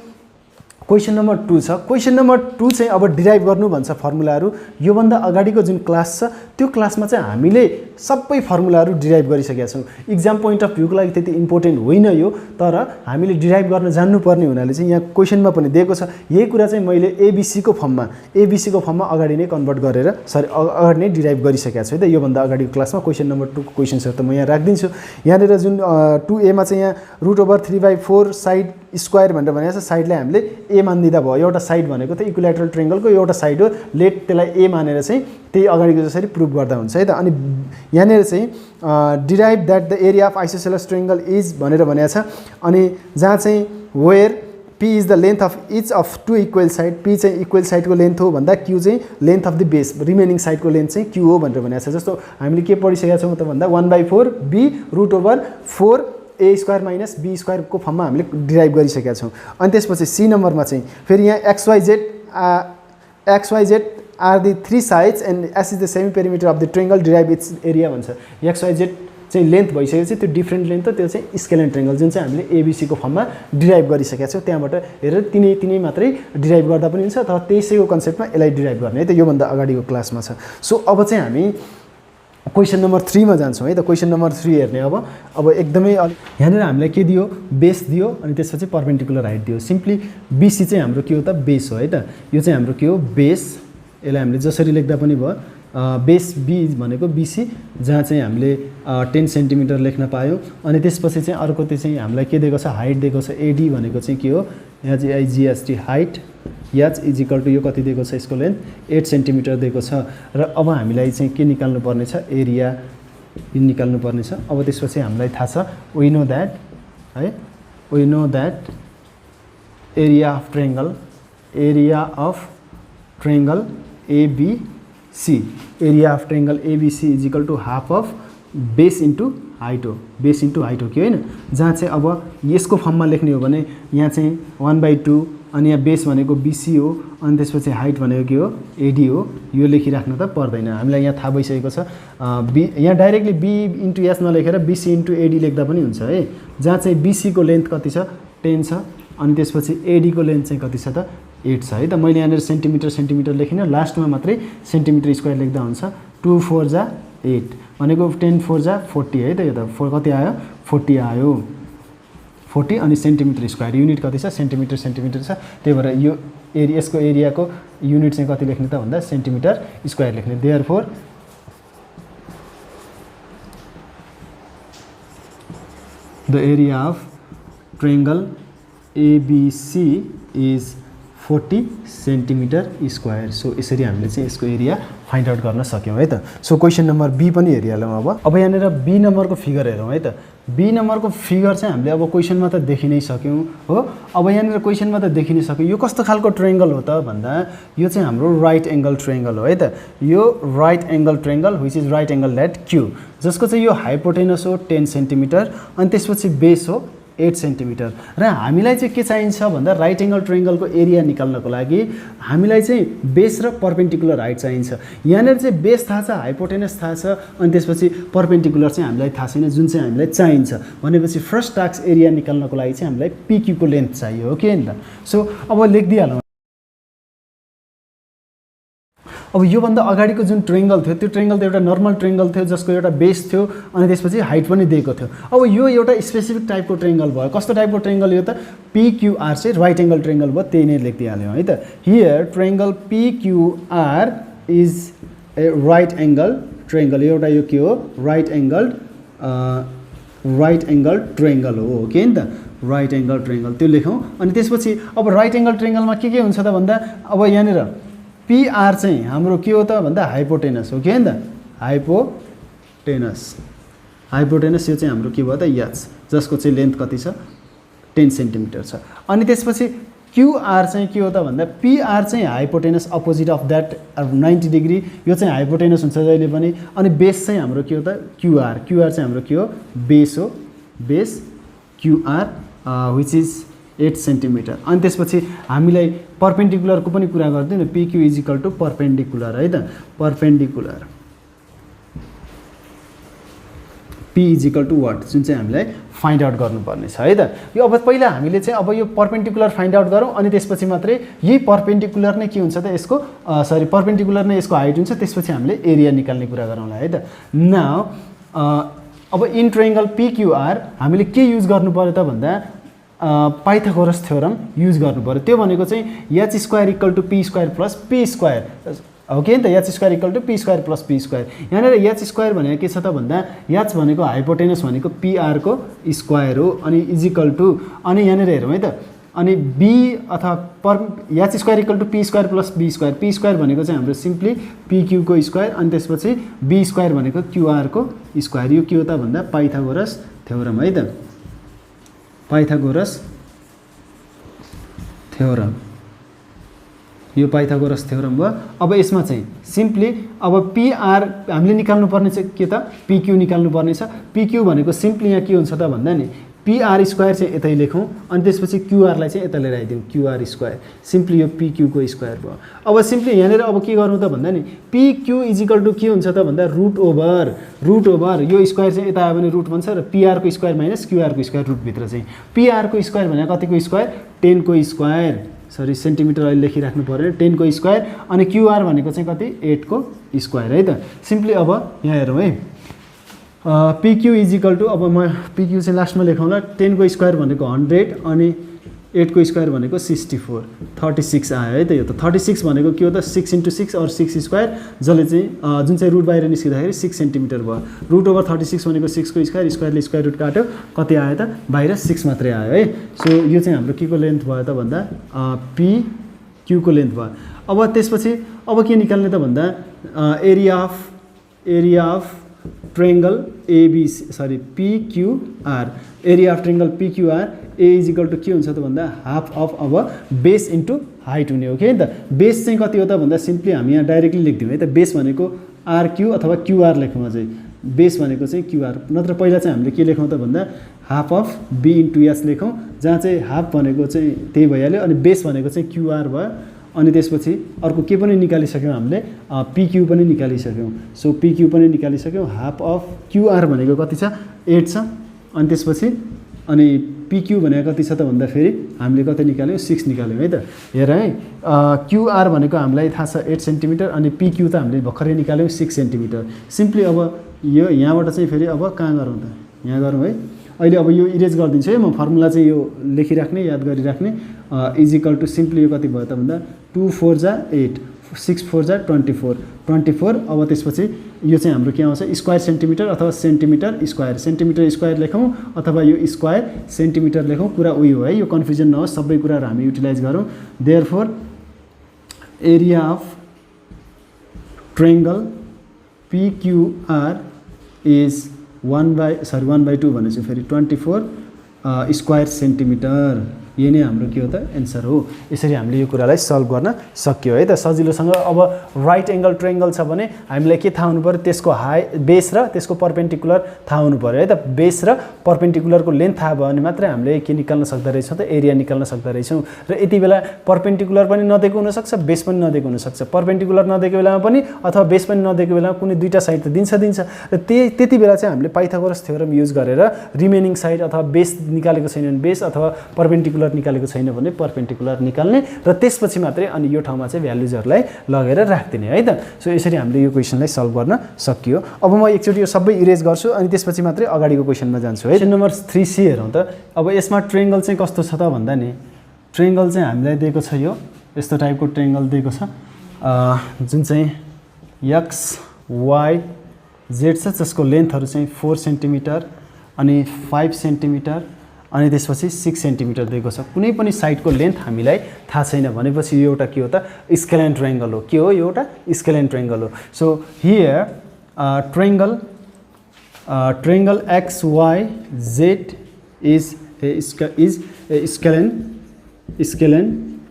क्वेसन नम्बर 2 छ। क्वेसन नम्बर 2 चाहिँ अब डिराइभ गर्नु भन्छ फर्मुलाहरू। योभन्दा अगाडिको जुन क्लास छ त्यो क्लासमा चाहिँ हामीले सबै फर्मुलाहरू डिराइभ गरिसकेका छौँ। इक्जाम पोइन्ट अफ भ्यूको लागि त्यति इम्पोर्टेन्ट होइन यो, तर हामीले डिराइभ गर्न जान्नुपर्ने हुनाले चाहिँ यहाँ क्वेसनमा पनि दिएको छ। यही कुरा चाहिँ मैले एबिसीको फर्ममा अगाडि नै कन्भर्ट गरेर अगाडि नै डिराइभ गरिसकेको छु है त। योभन्दा अगाडिको क्लासमा क्वेसन नम्बर 2 को क्वेसन्सहरू त म यहाँ राखिदिन्छु। यहाँनिर जुन 2a मा चाहिँ यहाँ √3/4 साइड स्क्वायर भनेर भनेको छ। साइडलाई हामीले ए मानिदिँदा भयो। एउटा साइड भनेको त इक्विलेटरल ट्रायंगलको एउटा साइड हो, लेट त्यसलाई ए मानेर चाहिँ त्यही अगाडिको जसरी प्रुभ गर्दा हुन्छ है त। अनि यहाँनिर चाहिँ derive that the area of isosceles triangle is भनेर भनेको छ। अनि जहाँ चाहिँ where P is the length of each of 2 equal side, P चाहिँ इक्वल साइडको लेन्थ हो भन्दा Q चाहिँ length of the base, remaining साइडको लेन्थ चाहिँ Q हो भनेर भनेको छ। जस्तो हामीले के पढिसकेका छौँ त भन्दा 1/4 B √4 a square minus b स्क्वायरको फर्ममा हामीले डिराइभ गरिसकेका छौँ। अनि त्यसपछि सी नम्बरमा चाहिँ फेरि यहाँ XYZ are the 3 sides and S is the semi perimeter of the triangle, derive its area भन्छ। XYZ चाहिँ लेन्थ भइसकेपछि त्यो डिफ्रेन्ट लेन्थ हो, त्यो चाहिँ स्केलेन ट्रायंगल जुन चाहिँ हामीले एबिसीको फर्ममा डिराइभ गरिसकेका छौँ। त्यहाँबाट हेरेर तिनै मात्रै डिराइभ गर्दा पनि हुन्छ, तर त्यसैको कन्सेप्टमा यसलाई डिराइभ गर्ने है त। योभन्दा अगाडिको क्लासमा छ। सो अब चाहिँ हामी क्वेसन नम्बर 3 मा जान्छौँ है त। क्वेसन नम्बर 3 हेर्ने अब एकदमै यहाँनिर हामीलाई के दियो, बेस दियो अनि त्यसपछि परपेन्डिकुलर हाइट दियो। सिम्पली बीसी चाहिँ हाम्रो के हो त, बेस हो है त। यो चाहिँ हाम्रो के हो, बेस। यसलाई हामीले जसरी लेख्दा पनि भयो, बेस बी भनेको बीसी, जहाँ चाहिँ हामीले 10 सेन्टिमिटर लेख्न पायौँ। अनि त्यसपछि चाहिँ अर्को त्यो चाहिँ हामीलाई के दिएको छ, हाइट दिएको छ। एडी भनेको चाहिँ के हो, यहाँ चाहिँ आइजिएसटी हाइट, याच इज इक्वल टु यो कति दिएको छ, यसको लेन्थ 8 सेन्टिमिटर दिएको छ। र अब हामीलाई चाहिँ के निकाल्नु पर्ने छ, एरिया निकाल्नु पर्ने छ। अब त्यसपछि हामीलाई थाहा छ, we know that area of triangle ABC, area of triangle ABC is equal to half of base into height हो, बेस इन्टु हाइट हो कि होइन। जहाँ चाहिँ अब यसको फर्ममा लेख्ने हो भने यहाँ चाहिँ 1/2 अनि यहाँ बेस भनेको बीसी हो, अनि त्यसपछि हाइट भनेको के हो, एडी हो। यो लेखिराख्नु त पर्दैन, हामीलाई यहाँ थाहा भइसकेको छ। यहाँ डाइरेक्टली बी इन्टु एस नलेखेर बीसी इन्टु एडी लेख्दा पनि हुन्छ है। जहाँ चाहिँ बीसीको लेन्थ कति छ, 10 छ, अनि त्यसपछि एडीको लेन्थ चाहिँ कति छ त, 8 छ है त। मैले यहाँनिर सेन्टिमिटर लेखिनँ, लास्टमा मात्रै सेन्टिमिटर स्क्वायर लेख्दा हुन्छ। 2 4 जा 8 भनेको 10 4 जा 40 है त। यो त कति आयो, 40 आयो, 40। अनि सेन्टिमिटर स्क्वायर युनिट कति छ, सेन्टिमिटर छ। त्यही भएर यो यसको एरियाको युनिट चाहिँ कति लेख्ने त भन्दा सेन्टिमिटर स्क्वायर लेख्ने। Therefore the area of triangle ABC is 40 centimetre square. So यसरी हामीले चाहिँ यसको एरिया फाइन्ड आउट गर्न सक्यौँ है त। सो क्वेसन नम्बर बी पनि हेरिहालौँ। अब यहाँनिर बी नम्बरको फिगर हेरौँ है त। बी नम्बरको फिगर चाहिँ हामीले अब क्वेसनमा त देखि नै सक्यौँ हो। अब यहाँनिर क्वेसनमा त देखि नै सक्यौँ। यो कस्तो खालको ट्रायंगल हो त भन्दा यो चाहिँ हाम्रो राइट एङ्गल ट्रायंगल हो है त। यो right angle triangle which is right angle at Q, जसको चाहिँ यो हाइपोटेनस हो 10 सेन्टिमिटर अनि त्यसपछि बेस हो 8 सेन्टिमिटर। र हामीलाई चाहिँ के चाहिन्छ भन्दा राइट एङ्गल ट्रायंगलको एरिया निकाल्नको लागि हामीलाई चाहिँ बेस र परपेन्डिकुलर हाइट चाहिन्छ। यहाँनिर चाहिँ बेस थाहा छ, हाइपोटेनस थाहा छ, अनि त्यसपछि परपेन्डिकुलर चाहिँ हामीलाई थाहा छैन, जुन चाहिँ हामीलाई चाहिन्छ। भनेपछि फर्स्ट टास्क एरिया निकाल्नको लागि चाहिँ हामीलाई पिक्यूको लेन्थ चाहियो हो कि होइन त। सो अब लेखिदिइहालौँ। अब योभन्दा अगाडिको जुन ट्रायंगल थियो त्यो ट्रायंगल त एउटा नर्मल ट्रायंगल थियो जसको एउटा बेस थियो अनि त्यसपछि हाइट पनि दिएको थियो। अब यो एउटा स्पेसिफिक टाइपको ट्रायंगल भयो। कस्तो टाइपको ट्रायंगल यो त, पिक्यूआर चाहिँ राइट एङ्गल ट्रायंगल भयो, त्यही नै लेखिदिइहाल्यौँ है त। Here triangle पिक्यूआर is a right angle triangle. एउटा यो के हो, राइट एङ्गल ट्रायंगल हो कि होइन त, राइट एङ्गल ट्रायंगल त्यो लेखौँ। अनि त्यसपछि अब राइट एङ्गल ट्रायंगलमा के हुन्छ त भन्दा अब यहाँनिर पीआर चाहिँ हाम्रो के हो त भन्दा हाइपोटेनस हो कि होइन त, हाइपोटेनस यो चाहिँ हाम्रो के भयो त, यच, जसको चाहिँ लेन्थ कति छ 10 सेन्टिमिटर छ। अनि त्यसपछि क्यूआर चाहिँ के हो त भन्दा पीआर चाहिँ hypotenuse opposite of that 90 degree, यो चाहिँ हाइपोटेनस हुन्छ जहिले पनि। अनि बेस चाहिँ हाम्रो के हो त, क्यूआर चाहिँ हाम्रो के हो, बेस हो, base QR which is 8 centimetre. अनि त्यसपछि हामीलाई परपेन्डिकुलरको पनि कुरा गरिदिउँ न, PQ is equal to perpendicular है त, perpendicular P is equal to what, जुन चाहिँ हामीलाई फाइन्ड आउट गर्नुपर्ने छ है त। यो अब पहिला हामीले चाहिँ अब यो पर्पेन्डिकुलर फाइन्ड आउट गरौँ अनि त्यसपछि मात्रै यही पर्पेन्डिकुलर नै के हुन्छ त यसको पर्पेन्डिकुलर नै यसको हाइट हुन्छ, त्यसपछि हामीले एरिया निकाल्ने कुरा गरौँला है त। नाउ अब इन ट्रायंगल PQR हामीले के युज गर्नु पर्यो त भन्दा पाइथागोरस थ्योरम युज गर्नु पर्यो। त्यो भनेको चाहिँ h square equal to p square plus p square हो कि नि त, h square equal to p square plus p square. यहाँनिर h स्क्वायर भनेको के छ त भन्दा h भनेको हाइपोटेनस भनेको PR को स्क्वायर हो अनि इजिकल टु अनि यहाँनिर हेरौँ है त अनि b अथवा h square equal to p square plus b square. p square भनेको चाहिँ हाम्रो सिम्पली pq को स्क्वायर अनि त्यसपछि b स्क्वायर भनेको qr को स्क्वायर। यो के हो त भन्दा पाइथागोरस थ्योरम है त, पाइथागोरस थ्योरम, यो पाइथागोरस थ्योरम भयो। अब यसमा चाहिँ सिम्पली अब PR हामीले निकाल्नु पर्ने चाहिँ के त PQ निकाल्नु पर्ने छ। PQ भनेको सिम्पली यहाँ के हुन्छ त भन्दा नि PR स्क्वायर चाहिँ यतै लेखौँ अनि त्यसपछि QR लाई चाहिँ यता लिएर आइदिउँ QR स्क्वायर, सिम्पली यो PQ को स्क्वायर भयो। अब सिम्पली यहाँनिर अब के गर्नु त भन्दा नि PQ इजिकल टु के हुन्छ त भन्दा रुट ओभर यो स्क्वायर चाहिँ यता आयो भने रुट बन्छ र PR को स्क्वायर माइनस QR को स्क्वायर रुटभित्र चाहिँ PR को स्क्वायर भनेको कतिको स्क्वायर 10 को स्क्वायर, सरी सेन्टिमिटर अहिले लेखिराख्नु पऱ्यो 10 को स्क्वायर अनि QR भनेको चाहिँ कति 8 को स्क्वायर है त। सिम्पली अब यहाँ हेरौँ है PQ इजिकल टु अब म PQ चाहिँ लास्टमा लेखौँला 10 को स्क्वायर भनेको 100 अनि 8 को स्क्वायर भनेको 64 36 आयो है त। यो त 36 भनेको के हो त 6 × 6 और 6 स्क्वायर जसले चाहिँ जुन चाहिँ रुट बाहिर निस्किँदाखेरि 6 सेन्टिमिटर भयो। रुट ओभर 36 भनेको 6 को स्क्वायर, स्क्वायरले स्क्वायर रुट काट्यो कति आयो त बाहिर 6 मात्रै आयो है। सो यो चाहिँ हाम्रो के को लेन्थ भयो त भन्दा PQ को लेन्थ भयो। अब त्यसपछि अब के निकाल्ने त भन्दा area of triangle PQR, area of triangle PQR A is equal to के हुन्छ त भन्दा हाफ अफ अब बेस इन्टु हाइट हुने हो कि नि त। बेस चाहिँ कति हो त भन्दा सिम्पली हामी यहाँ डाइरेक्टली लेखिदिउँ है त, बेस भनेको RQ अथवा QR लेखौँ अझै, बेस भनेको चाहिँ QR, नत्र पहिला चाहिँ हामीले के लेखौँ त भन्दा half of B into S लेखौँ, जहाँ चाहिँ हाफ भनेको चाहिँ त्यही भइहाल्यो अनि बेस भनेको चाहिँ QR भयो अनि त्यसपछि अर्को के पनि निकालिसक्यौँ हामीले PQ पनि निकालिसक्यौँ। सो PQ पनि निकालिसक्यौँ, हाफ अफ QR भनेको कति छ 8 छ अनि त्यसपछि अनि PQ भनेको कति छ त भन्दा फेरि हामीले कति निकाल्यौँ 6 निकाल्यौँ है त। हेर है QR भनेको हामीलाई थाहा छ 8 सेन्टिमिटर अनि PQ त हामीले भर्खरै निकाल्यौँ 6 सेन्टिमिटर। सिम्पली अब यो यहाँबाट चाहिँ फेरि अब कहाँ गरौँ त यहाँ गरौँ है। अहिले अब यो इरेज गरिदिन्छु है म, फर्मुला चाहिँ यो लेखिराख्ने याद गरिराख्ने इजिकल टु सिम्पली यो कति भयो त भन्दा 2 4 जा 8 6 4 जा 24। अब त्यसपछि यो चाहिँ हाम्रो के आउँछ स्क्वायर सेन्टिमिटर अथवा सेन्टिमिटर स्क्वायर लेखौँ अथवा यो स्क्वायर सेन्टिमिटर लेखौँ, कुरा उही हो है, यो कन्फ्युजन नहोस्, सबै कुराहरू हामी युटिलाइज गरौँ। Therefore area of triangle PQR is 1/2 भनेपछि फेरि 24 स्क्वायर सेन्टिमिटर। यही नै हाम्रो के हो त एन्सर हो। यसरी हामीले यो कुरालाई सल्भ गर्न सक्यो है त सजिलोसँग। अब राइट एङ्गल ट्रायंगल छ भने हामीलाई के थाहा हुनु पर्यो, त्यसको बेस र त्यसको पर्पेन्डिकुलर थाहा हुनु पर्यो है त। बेस र पर्पेन्डिकुलरको लेन्थ थाहा भयो भने मात्रै हामीले के निकाल्न सक्दो रहेछौँ त एरिया निकाल्न सक्दो रहेछौँ। र यति बेला पर्पेन्डिकुलर पनि नदिएको हुनसक्छ, बेस पनि नदिएको हुनसक्छ। पर्पेन्डिकुलर नदिएको बेलामा पनि अथवा बेस पनि नदिएको बेलामा कुनै दुईटा साइड त दिन्छ र त्यति बेला चाहिँ हामीले पाइथागोरस थ्योरम युज गरेर रिमेनिङ साइड अथवा बेस निकालेको छैन भने बेस अथवा पर्पेन्डिकुलर निकालेको छैन भने पर्पेन्डिकुलर निकाल्ने र त्यसपछि मात्रै अनि यो ठाउँमा चाहिँ भ्यालुजहरूलाई लगेर राख्दिने है त। सो यसरी हामीले यो क्वेसनलाई सल्भ गर्न सकियो। अब म एकचोटि यो सबै इरेज गर्छु अनि त्यसपछि मात्रै अगाडिको क्वेसनमा जान्छु है। क्वेसन नम्बर 3C हेरौँ त। अब यसमा ट्रायंगल चाहिँ कस्तो छ त भन्दा नि ट्रायंगल चाहिँ हामीलाई दिएको छ यो यस्तो टाइपको ट्रायंगल दिएको छ जुन चाहिँ x y z छ, जसको लेन्थहरू चाहिँ 4 सेन्टिमिटर अनि 5 सेन्टिमिटर अनि त्यसपछि 6 सेन्टिमिटर दिएको छ। कुनै पनि साइडको लेन्थ हामीलाई थाहा छैन भनेपछि यो एउटा के हो त स्केलेन ट्रायंगल हो। के हो यो एउटा स्केलेन ट्रायंगल हो। So here triangle XYZ is a scalene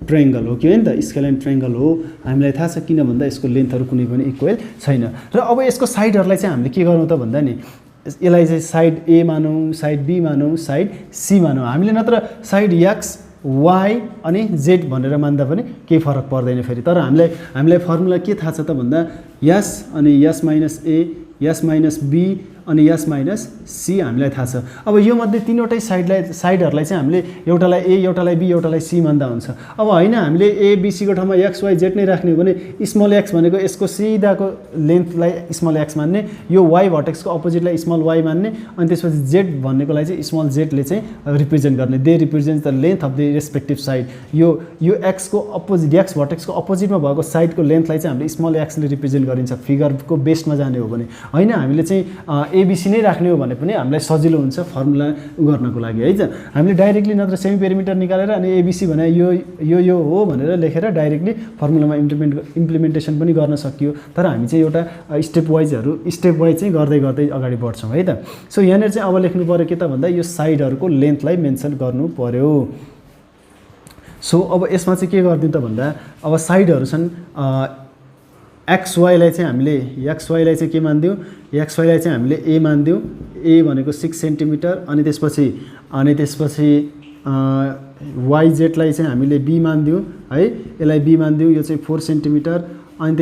triangle हो कि होइन त, स्केलेन ट्रायंगल हो। हामीलाई थाहा छ किन भन्दा यसको लेन्थहरू कुनै पनि इक्वल छैन। र अब यसको साइडहरूलाई चाहिँ हामीले के गरौँ त भन्दा नि यसलाई चाहिँ साइड A मानौँ, साइड B मानौँ, साइड C मानौँ। हामीले नत्र साइड X Y अनि Z भनेर मान्दा पनि केही फरक पर्दैन फेरि। तर हामीलाई फर्मुला के थाहा छ त भन्दा S अनि S - A, S - B अनि यस माइनस सी हामीलाई थाहा छ। अब यो मध्ये तीनवटै साइडहरूलाई चाहिँ हामीले एउटालाई ए, एउटालाई बी, एउटालाई सी मान्दा हुन्छ। अब होइन हामीले ए बी सी को ठाउँमा एक्स वाई जेड नै राख्ने हो भने स्मल एक्स भनेको यसको सिधाको लेन्थलाई स्मल एक्स मान्ने, यो वाई भर्टेक्सको अपोजिटलाई स्मल वाई मान्ने, अनि त्यसपछि जेड भन्नेकोलाई चाहिँ स्मल जेडले चाहिँ रिप्रेजेन्ट गर्ने। They represent the length of the respective side. यो एक्सको अपोजिट, एक्स भर्टेक्सको अपोजिटमा भएको साइडको लेन्थलाई चाहिँ हामीले स्मल एक्सले रिप्रेजेन्ट गरिन्छ फिगरको बेसमा जाने हो भने। होइन हामीले चाहिँ एबिसी नै राख्ने हो भने पनि हामीलाई सजिलो हुन्छ फर्मुला गर्नको लागि है त। हामीले डाइरेक्टली नत्र सेमी पेरिमिटर निकालेर अनि एबिसी भने यो हो भनेर लेखेर डाइरेक्टली फर्मुलामा इम्प्लिमेन्टेसन पनि गर्न सकियो। तर हामी चाहिँ एउटा स्टेप वाइज चाहिँ गर्दै गर्दै अगाडि बढ्छौँ है त। सो यहाँनिर चाहिँ अब लेख्नु पऱ्यो के त भन्दा यो साइडहरूको लेन्थलाई मेन्सन गर्नु पऱ्यो। सो अब यसमा चाहिँ के गरिदिउँ त भन्दा अब साइडहरू छन् एक्सवाईलाई चाहिँ हामीले चाहिँ के मानिदिउँ, एक्सवाईलाई चाहिँ हामीले ए मानिदिउँ। ए भनेको 6 सेन्टिमिटर, अनि त्यसपछि वाइजेडलाई चाहिँ हामीले बी मानिदिउँ है, यसलाई बी मानिदिउँ, यो चाहिँ 4 सेन्टिमिटर। अनि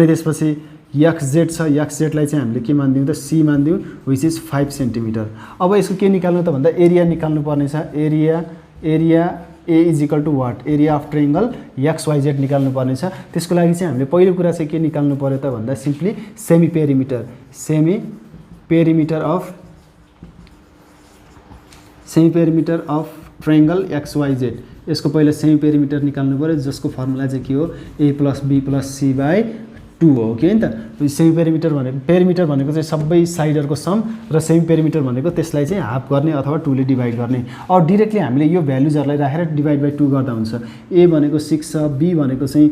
त्यसपछि एक्सजेड छ, एक्सजेडलाई चाहिँ हामीले के मानिदिउँ त सी मानिदिउँ, विच इज 5 सेन्टिमिटर। अब यसको के निकाल्नु त भन्दा एरिया निकाल्नु पर्ने छ। Area A is equal to what, area of triangle X Y Z निकाल्नु पर्ने छ। त्यसको लागि चाहिँ हामीले पहिलो कुरा चाहिँ के निकाल्नु पर्यो त भन्दा simply semi perimeter of triangle X Y Z. यसको पहिला सेमी पेरिमिटर निकाल्नु पर्यो, जसको फर्मुला चाहिँ के हो, A plus B plus C by 2 हो कि होइन त। सेमी पेरिमिटर भनेको चाहिँ सबै साइडहरूको सम र सेमी पेरिमिटर भनेको त्यसलाई चाहिँ हाफ गर्ने अथवा 2 ले डिभाइड गर्ने। अब डिरेक्टली हामीले यो भ्यालुजहरूलाई राखेर डिभाइड बाई 2 गर्दा हुन्छ। ए भनेको 6 छ, बी भनेको चाहिँ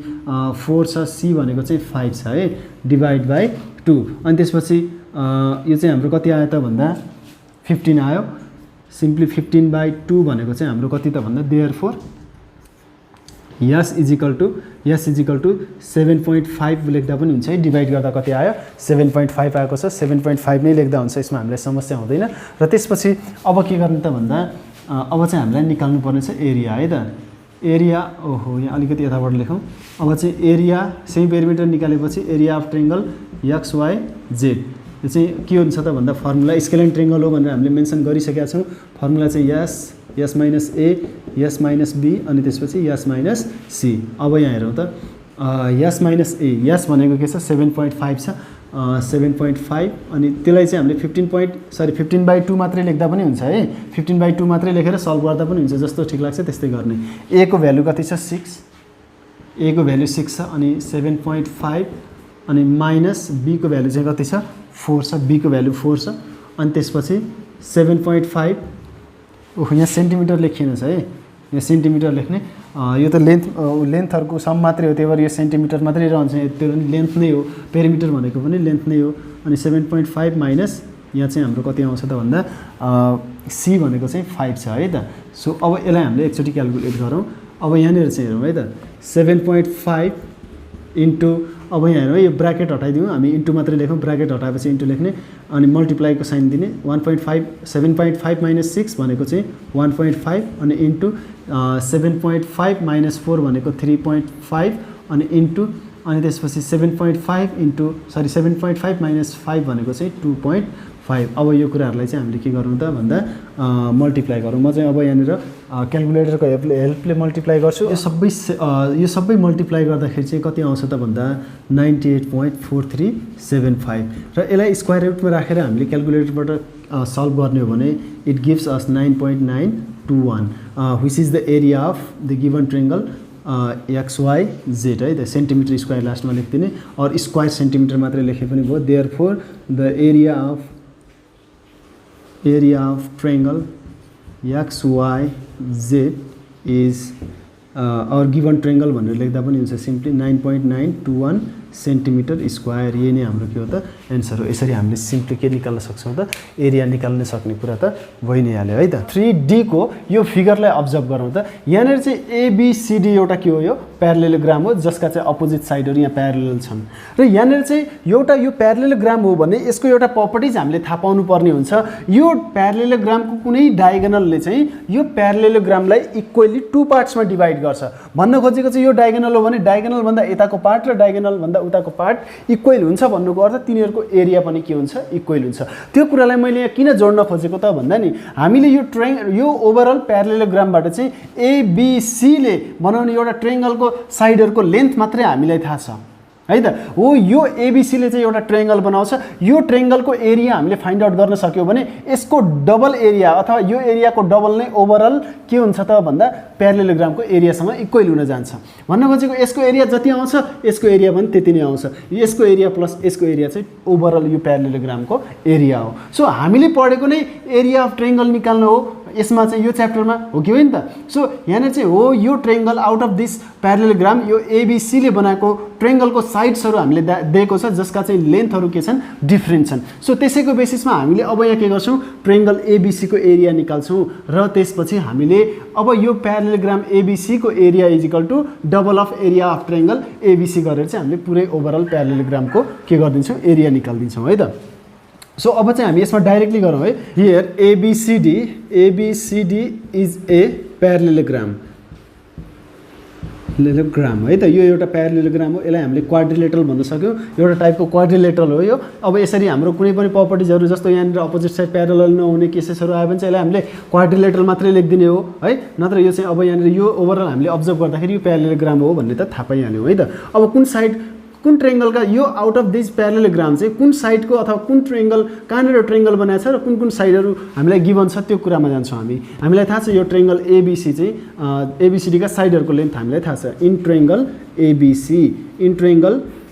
4 छ, सी भनेको चाहिँ 5 छ है, डिभाइड बाई 2। अनि त्यसपछि यो चाहिँ हाम्रो कति आयो त भन्दा 15 आयो। सिम्पली 15/2 भनेको चाहिँ हाम्रो कति त भन्दा therefore S is equal to 7.5 लेख्दा पनि हुन्छ है। डिभाइड गर्दा कति आयो 7.5 आएको छ, 7.5 नै लेख्दा हुन्छ, यसमा हामीलाई समस्या हुँदैन। र त्यसपछि अब के गर्ने त भन्दा अब चाहिँ हामीलाई निकाल्नु पर्ने छ एरिया है त। एरिया यहाँ अलिकति यताबाट लेखौँ। अब चाहिँ एरिया सेमी पेरिमिटर निकालेपछि area of triangle X Y Z, यो चाहिँ के हुन्छ त भन्दा फर्मुला स्केलिन ट्रायंगल हो भनेर हामीले मेन्सन गरिसकेका छौँ। फर्मुला चाहिँ S minus A, S minus B, अनि त्यसपछि यस माइनस सी। अब यहाँ हेरौँ त यस माइनस ए, यस भनेको के छ 7.5 छ, 7.5 अनि त्यसलाई चाहिँ हामीले 15/2 मात्रै लेख्दा पनि हुन्छ है। 15/2 मात्रै लेखेर सल्भ गर्दा पनि हुन्छ, जस्तो ठिक लाग्छ त्यस्तै गर्ने। ए को भ्यालु कति छ 6, ए को भ्यालु 6 छ, अनि 7.5 अनि माइनस बी को भ्यालु चाहिँ कति छ 4 छ, बी को भ्यालु 4 छ। अनि त्यसपछि 7.5 यहाँ सेन्टिमिटर लेखिएन छ है, यहाँ सेन्टिमिटर लेख्ने। यो त लेन्थहरूको सम मात्रै हो, त्यही भएर यो सेन्टिमिटर मात्रै रहन्छ, त्यो पनि लेन्थ नै हो, पेरिमिटर भनेको पनि लेन्थ नै हो। अनि 7.5 माइनस यहाँ चाहिँ हाम्रो कति आउँछ त भन्दा सी भनेको चाहिँ 5 छ है त। सो अब यसलाई हामीले एकचोटि क्यालकुलेट गरौँ। अब यहाँनिर चाहिँ हेरौँ है त 7.5 इन्टु, अब यहाँ हेरौँ है, यो ब्राकेट हटाइदिउँ, हामी इन्टु मात्रै लेखौँ, ब्राकेट हटाएपछि इन्टु लेख्ने, अनि मल्टिप्लाईको साइन दिने। 7.5 माइनस 6 भनेको चाहिँ 1.5 अनि इन्टु 7.5 माइनस 4 भनेको 3.5 अनि इन्टु, अनि त्यसपछि 7.5 माइनस 5 भनेको चाहिँ 2.5। अब यो कुराहरूलाई चाहिँ हामीले के गरौँ त भन्दा मल्टिप्लाई गरौँ। म चाहिँ अब यहाँनिर क्यालकुलेटरको हेल्पले मल्टिप्लाई गर्छु। यो सबै मल्टिप्लाई गर्दाखेरि चाहिँ कति आउँछ त भन्दा 98.4375 र यसलाई स्क्वायर रुटमा राखेर हामीले क्यालकुलेटरबाट सल्भ गर्ने हो भने it gives us 9.921 which is the area of the given triangle X Y Z है त। सेन्टिमिटर स्क्वायर लास्टमा लेख्दिने, और स्क्वायर सेन्टिमिटर मात्रै लेखे पनि भयो। Therefore the area of triangle X Y Z is or given triangle भनेर लेख्दा पनि हुन्छ, सिम्पली 9.921 सेन्टिमिटर स्क्वायर। यही नै हाम्रो के हो त एन्सर हो। यसरी हामीले सिम्पली के निकाल्न सक्छौँ त एरिया निकाल्न सक्ने कुरा त भइ नै हाल्यो है त। 3D को यो फिगरलाई अब्जर्भ गरौँ त। यहाँनिर चाहिँ एबिसिडी एउटा के हो, यो प्यारलेलोग्राम हो, जसका चाहिँ अपोजिट साइडहरू यहाँ प्यारलेल छन्। र यहाँनिर चाहिँ एउटा यो प्यारलेलोग्राम हो भने यसको एउटा प्रपर्टिज हामीले थाहा पाउनु पर्ने हुन्छ। यो प्यारलेलोग्रामको कुनै डायगोनलले चाहिँ यो प्यारलेलोग्रामलाई इक्वली 2 पार्ट्समा डिभाइड गर्छ। भन्न खोजेको चाहिँ यो डायगोनल हो भने डायगोनल भन्दा यताको पार्ट र डायगोनल भन्दा उताको पार्ट इक्वल हुन्छ भन्नुको अर्थ तिनीहरूको एरिया पनि के हुन्छ इक्वल हुन्छ। त्यो कुरालाई मैले यहाँ किन जोड्न खोजेको त भन्दा नि हामीले यो ओभरअल प्यारालेलोग्रामबाट चाहिँ एबिसीले बनाउने एउटा ट्रायंगलको साइडहरूको लेन्थ मात्रै हामीलाई थाहा छ है त हो। यो एबिसीले चाहिँ एउटा ट्रायंगल बनाउँछ, यो ट्रायंगलको एरिया हामीले फाइन्ड आउट गर्न सक्यौँ भने यसको डबल एरिया अथवा यो एरियाको डबल नै ओभरअल के हुन्छ त भन्दा प्यारालेलोग्रामको एरियासँग इक्वल हुन जान्छ। भन्न खोजेको यसको एरिया जति आउँछ यसको एरिया पनि त्यति नै आउँछ। यसको एरिया प्लस यसको एरिया चाहिँ ओभरअल यो प्यारालेलोग्रामको एरिया हो। सो हामीले पढेको नै एरिया अफ ट्रायंगल निकाल्नु हो यसमा चाहिँ यो च्याप्टरमा हो कि होइन त। सो यहाँनिर चाहिँ हो यो ट्रायंगल आउट अफ दिस प्यारालेलोग्राम यो एबिसीले बनाएको ट्रायंगलको साइड्सहरू हामीले दिएको छ जसका चाहिँ लेन्थहरू के छन् डिफ्रेन्ट छन्। सो त्यसैको बेसिसमा हामीले अब यहाँ के गर्छौँ ट्रायंगल एबिसीको एरिया निकाल्छौँ र त्यसपछि हामीले अब यो प्यारालेलोग्राम एबिसीको area is equal to double of area of triangle ABC गरेर चाहिँ हामीले पुरै ओभरअल प्यारालेलोग्रामको के गरिदिन्छौँ एरिया निकालिदिन्छौँ है त। सो अब चाहिँ हामी यसमा डाइरेक्टली गरौँ है। हियर एबिसिडी इज ए प्यारालेलोग्राम है त। यो एउटा प्यारालेलोग्राम हो, यसलाई हामीले क्वाड्रिलेटरल भन्न सक्यौँ, एउटा टाइपको क्वाड्रिलेटरल हो यो। अब यसरी हाम्रो कुनै पनि प्रपर्टिजहरू जस्तो यहाँनिर अपोजिट साइड प्यारलल नहुने केसेसहरू आयो भने चाहिँ यसलाई हामीले क्वाड्रिलेटरल मात्रै लेखिदिने हो है। नत्र यो चाहिँ अब यहाँनिर यो ओभरअल हामीले अब्जर्भ गर्दाखेरि यो प्यारालेलोग्राम हो भन्ने त थाहा पाइहाल्यौँ है त। अब कुन साइड कुन ट्रायंगलका यो आउट अफ दिस प्यारालेलोग्राम चाहिँ कुन साइडको अथवा कुन ट्रायंगल कहाँनिर ट्रायंगल बनाएको छ र कुन कुन साइडहरू हामीलाई गिभन छ त्यो कुरामा जान्छौँ हामी। हामीलाई थाहा छ यो ट्रायंगल एबिसी चाहिँ एबिसिडीका साइडहरूको लेन्थ हामीलाई थाहा छ। इन ट्रायंगल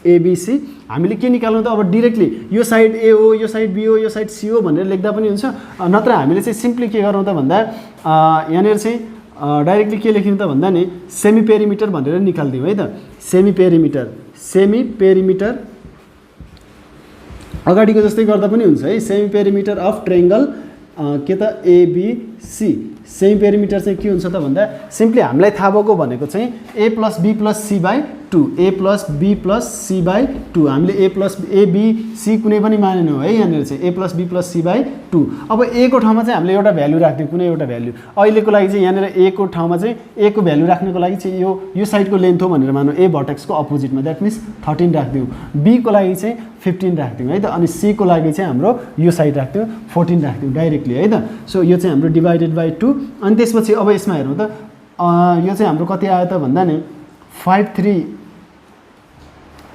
एबिसी हामीले के निकाल्नु त अब डिरेक्टली यो साइड ए हो यो साइड बी हो यो साइड सी हो भनेर लेख्दा पनि हुन्छ। नत्र हामीले चाहिँ सिम्पली के गरौँ त भन्दा यहाँनिर चाहिँ डाइरेक्टली के लेख्यौँ त भन्दा नि सेमी पेरिमिटर भनेर निकालिदिउँ है त। सेमी पेरिमिटर अगाडिको जस्तै गर्दा पनि हुन्छ है। सेमी पेरिमिटर अफ ट्रायंगल के त एबिसी। सेमी पेरिमिटर चाहिँ के हुन्छ त भन्दा सिम्पली हामीलाई थाहा भएको भनेको चाहिँ A plus B plus C by two, A plus B plus C by two. हामीले ए बी सी कुनै पनि मानेनौँ है। यहाँनिर चाहिँ A plus B plus C by two. अब ए को ठाउँमा चाहिँ हामीले एउटा भ्यालु राख्दिउँ, कुनै एउटा भ्यालु। अहिलेको लागि चाहिँ यहाँनिर ए को ठाउँमा चाहिँ ए को भ्यालु राख्नको लागि चाहिँ यो साइडको लेन्थ हो भनेर मानौँ ए भर्टेक्सको अपोजिटमा, द्याट मिन्स 13 राखिदिउँ। बी को लागि चाहिँ 15 राखिदिउँ है त। अनि सी को लागि चाहिँ हाम्रो यो साइड राखिदिउँ 14 राखिदिउँ डाइरेक्टली है त। सो यो चाहिँ हाम्रो डिभाइडेड बाई 2। अनि त्यसपछि अब यसमा हेर्नु त यो चाहिँ हाम्रो कति आयो त भन्दा नि 5 3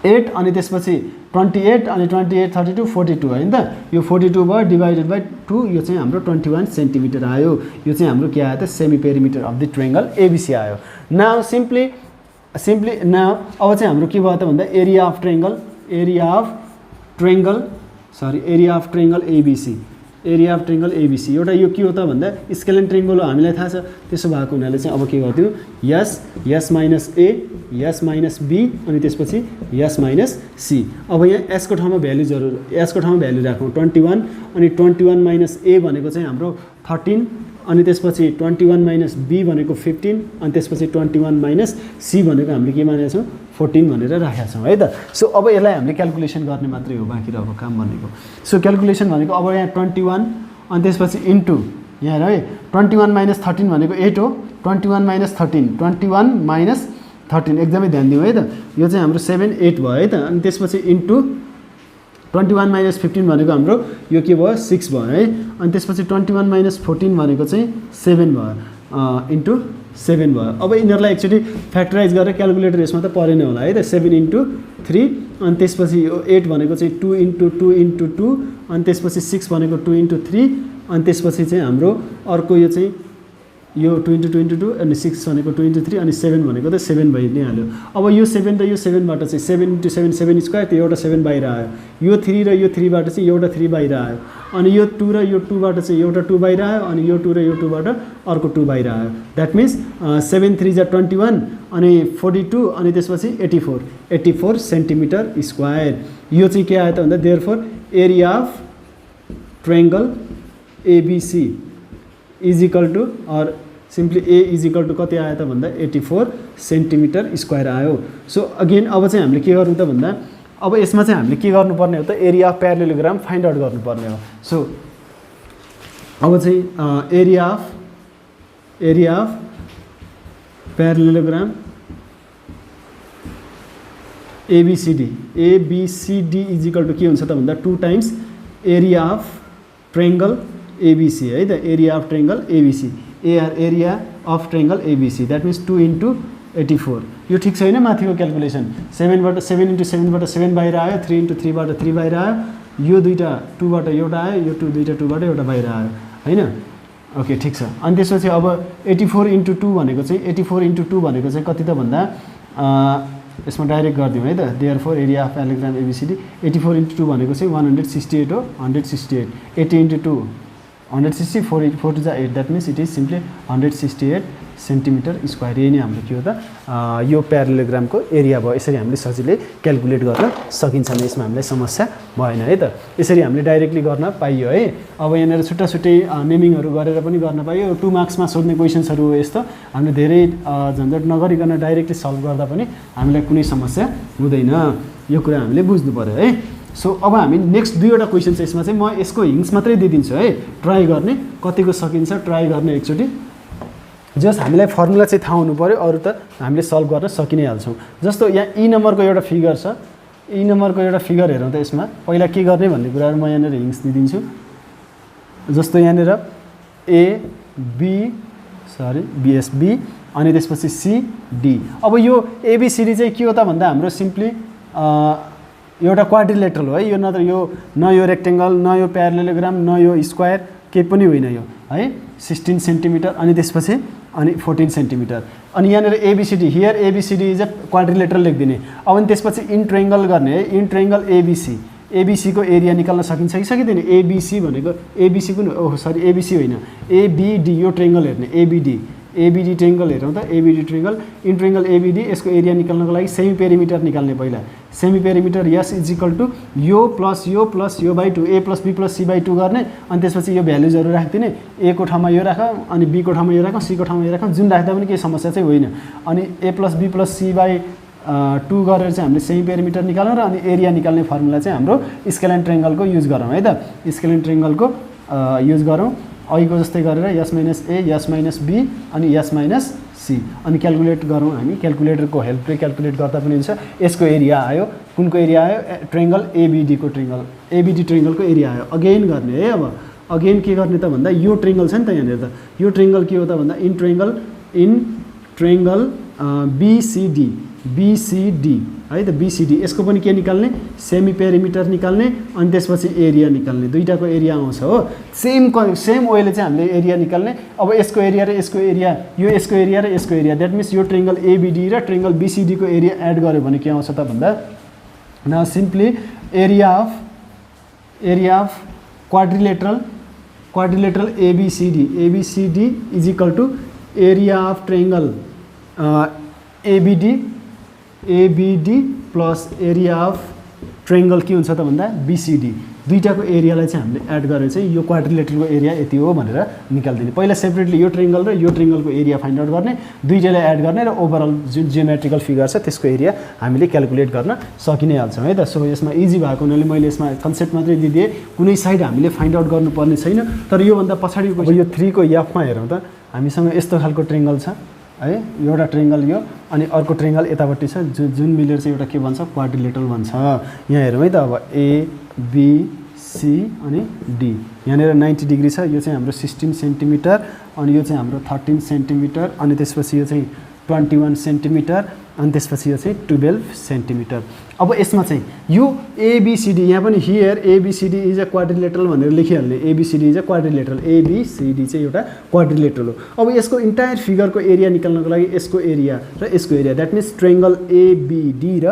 8 अनि त्यसपछि 28 अनि 28 32 42 होइन त। यो 42 भयो डिभाइडेड बाई 2 यो चाहिँ हाम्रो 21 सेन्टिमिटर आयो। यो चाहिँ हाम्रो के आयो त semi perimeter of the triangle ABC आयो। नाउ सिम्पली नाउ अब चाहिँ हाम्रो के भयो त भन्दा एरिया अफ ट्रायंगल एबिसी एउटा यो के हो त भन्दा स्केलेन ट्रायंगल हो हामीलाई थाहा छ। त्यसो भएको हुनाले चाहिँ अब के गरिदिउँ S minus A S minus B अनि त्यसपछि यस माइनस सी। अब यहाँ एसको ठाउँमा भ्यालु राखौँ 21 अनि 21 माइनस ए भनेको चाहिँ हाम्रो 13 अनि त्यसपछि 21 माइनस बी भनेको 15 अनि त्यसपछि 21 माइनस सी भनेको हामीले के मानेका छौँ 14 भनेर राखेका छौँ है त। सो अब यसलाई हामीले क्याल्कुलेसन गर्ने मात्रै हो बाँकी रहेको काम भनेको। सो क्याल्कुलेसन भनेको अब यहाँ 21 अनि त्यसपछि इन्टु यहाँ है 21 माइनस 13 भनेको 8 हो। 21 माइनस 13 एकदमै ध्यान दिउँ है त। यो चाहिँ हाम्रो 7 8 भयो है त। अनि त्यसपछि इन्टु 21 माइनस 15 भनेको हाम्रो यो के भयो 6 भयो है। अनि त्यसपछि 21 माइनस 14 भनेको चाहिँ 7 भयो इन्टु 7 भयो। अब यिनीहरूलाई एक्चुअली फ्याक्टराइज गरेर क्यालकुलेटर यसमा त परेन होला है त। 7 इन्टु 3 अनि त्यसपछि यो 8 भनेको चाहिँ 2 इन्टु 2 इन्टु 2 अनि त्यसपछि 6 भनेको 2 इन्टु 3 अनि त्यसपछि चाहिँ हाम्रो अर्को यो चाहिँ यो 2 इन्टु 2 इन्टु 2 अनि 6 भनेको 2 इन्टु 3 अनि 7 भनेको त 7 भइ नै हाल्यो। अब यो 7 र यो 7बाट चाहिँ 7 इन्टु 7 7 स्क्वायर त्यो एउटा 7 बाहिर आयो। यो 3 र यो 3बाट चाहिँ एउटा 3 बाहिर आयो। अनि यो 2 र यो 2बाट चाहिँ एउटा 2 बाहिर आयो। अनि यो 2 र यो 2बाट अर्को 2 बाहिर आयो। द्याट मिन्स 7 3 जा 21 अनि 42 अनि त्यसपछि 84 सेन्टिमिटर स्क्वायर। यो चाहिँ के आयो त भन्दा therefore area of triangle ABC is equal to or simply A is equal to कति आयो त भन्दा 84 सेन्टिमिटर स्क्वायर आयो। सो अगेन अब चाहिँ हामीले के गर्नु त भन्दा अब यसमा चाहिँ हामीले के गर्नुपर्ने हो त area of parallelogram find out गर्नुपर्ने हो। सो अब चाहिँ area of parallelogram ABCD is equal to के हुन्छ त भन्दा 2 times area of triangle ABC है त area of triangle ABC area of triangle ABC that means 2 × 84 यो ठिक छैन माथिको क्याल्कुलेसन 7 बाट 7 × 7 बाट 7 बाहिर आयो 3 × 3 बाट 3 बाहिर आयो यो दुईटा 2 बाट एउटा आयो यो दुईटा 2 बाट एउटा बाहिर आयो हैन ओके ठिक छ अनि त्यसपछि अब 84 × 2 भनेको चाहिँ 84 × 2 भनेको चाहिँ कति त भन्दा यसमा डाइरेक्ट गरिदिउँ है त therefore area of parallelogram ABCD 84 × 2 भनेको चाहिँ 168 हो 168 80 × 2 160 4 to 8 that means it is simply 168 centimetre square यही नै हाम्रो के हो त यो प्यारालेलोग्रामको एरिया भयो यसरी हामीले सजिलै क्याल्कुलेट गर्न सकिन्छ यसमा हामीलाई समस्या भएन है त यसरी हामीले डाइरेक्टली गर्न पाइयो है अब यहाँनिर छुट्टा छुट्टै नेमिङहरू गरेर पनि गर्न पाइयो 2 मार्क्समा सोध्ने क्वेसन्सहरू हो यस्तो हामीले धेरै झन्झट नगरिकन डाइरेक्टली सल्भ गर्दा पनि हामीलाई कुनै समस्या हुँदैन यो कुरा हामीले बुझ्नु पर्यो है सो अब हामी नेक्स्ट दुईवटा क्वेसन छ यसमा चाहिँ म यसको हिन्ट्स मात्रै दिइदिन्छु है ट्राई गर्ने कतिको सकिन्छ ट्राई गर्ने एकचोटि जस्ट हामीलाई फर्मुला चाहिँ थाहा हुनु पर्यो अरू त हामीले सल्भ गर्न सकि नै हाल्छौँ जस्तो यहाँ ई नम्बरको एउटा फिगर छ ई नम्बरको एउटा फिगर हेरौँ त यसमा पहिला के गर्ने भन्ने कुराहरू म यहाँनिर हिन्ट्स दिइदिन्छु जस्तो यहाँनिर बी अनि त्यसपछि सी डी अब यो एबीसीडी चाहिँ के हो त भन्दा हाम्रो सिम्पली एउटा क्वाड्रिलेटरल हो है यो नत्र यो न यो रेक्टेङ्गल न यो प्यारालेलोग्राम न यो स्क्वायर केही पनि होइन यो है 16 सेन्टिमिटर अनि त्यसपछि अनि 14 सेन्टिमिटर अनि यहाँनिर ABCD here ABCD is a quadrilateral लेखिदिने अब अनि त्यसपछि इन ट्रायंगल गर्ने है इन ट्रायंगल एबीसी को एरिया निकाल्न सकिन्छ कि सकिँदैन एबीसी भनेको एबीसी कुन ओह सरी एबीसी होइन एबीडी यो ट्रायंगल हेर्ने एबीडी ट्रायंगल हेरौँ त ABD triangle in triangle ABD यसको एरिया निकाल्नको लागि सेमी पेरिमिटर निकाल्ने पहिला semi perimeter yes is equal to यो प्लस यो by 2 A plus B plus C by 2 गर्ने अनि त्यसपछि यो भ्यालुजहरू राखिदिने ए को ठाउँमा यो राख अनि बी को ठाउँमा यो राख सी को ठाउँमा यो राख जुन राख्दा पनि केही समस्या चाहिँ होइन अनि A plus B plus C by 2 गरेर चाहिँ हामीले सेमी पेरिमिटर निकाल्यौँ र अनि एरिया निकाल्ने फर्मुला चाहिँ हाम्रो स्केलेन ट्रायंगलको युज गरौँ है त स्केलेन ट्रायंगलको युज गरौँ अघिको जस्तै गरेर S minus A S minus B अनि यस माइनस सी अनि क्याल्कुलेट गरौँ हामी क्याल्कुलेटरको हेल्पले क्याल्कुलेट गर्दा पनि हुन्छ यसको एरिया आयो कुनको एरिया आयो ट्रायंगल एबीडीको ट्रायंगल एबीडी ट्रायंगलको एरिया आयो अगेन गर्ने है अब अगेन के गर्ने त भन्दा यो ट्रायंगल छ नि त यहाँनिर त यो ट्रायंगल के हो त भन्दा इन ट्रायंगल बीसीडी है त बीसीडी यसको पनि के निकाल्ने सेमी पेरिमिटर निकाल्ने अनि त्यसपछि एरिया निकाल्ने दुईटाको एरिया आउँछ हो सेम वेले चाहिँ हामीले एरिया निकाल्ने अब यसको एरिया र यसको एरिया यो यसको एरिया र यसको एरिया द्याट मिन्स यो ट्रायंगल एबीडी र ट्रायंगल बीसीडी को एरिया एड गर्यो भने के आउँछ त भन्दा now simply area of quadrilateral ABCD is equal to area of triangle ABD plus area of triangle के हुन्छ त भन्दा बीसीडी दुईटाको एरियालाई चाहिँ हामीले एड गरेर चाहिँ यो क्वाड्रिलेटरको एरिया यति हो भनेर निकाल्दिने पहिला सेपरेटली यो ट्रायंगल र यो ट्रायंगलको एरिया फाइन्ड आउट गर्ने दुईटालाई एड गर्ने र ओभरअल जुन जियोमेट्रिकल फिगर छ त्यसको एरिया हामीले क्याल्कुलेट गर्न सकि नै हाल्छौँ है त सो यसमा इजी भएको हुनाले मैले यसमा कन्सेप्ट मात्रै दिदिएँ कुनै साइड हामीले फाइन्ड आउट गर्नुपर्ने छैन तर योभन्दा पछाडिको यो 3 को एफमा हेरौँ त हामीसँग यस्तो खालको ट्रायंगल छ है एउटा ट्रायंगल यो अनि अर्को ट्रायंगल यतापट्टि छ जुन मिलेर चाहिँ एउटा के भन्छ क्वाड्रिलेटरल भन्छ यहाँ हेरौँ है त अब ए बी सी अनि डी यहाँनिर 90 डिग्री छ यो चाहिँ हाम्रो 16 सेन्टिमिटर अनि यो चाहिँ हाम्रो 13 सेन्टिमिटर अनि त्यसपछि यो चाहिँ 21 सेन्टिमिटर अनि त्यसपछि यो चाहिँ 12 सेन्टिमिटर अब यसमा चाहिँ यो एबीसीडी यहाँ पनि here ABCD is a quadrilateral भनेर लेखिहाल्ने ABCD is a quadrilateral ABCD चाहिँ एउटा क्वाड्रिलेटरल हो अब यसको इन्टायर फिगरको एरिया निकाल्नको लागि यसको एरिया र यसको area that means triangle ABD र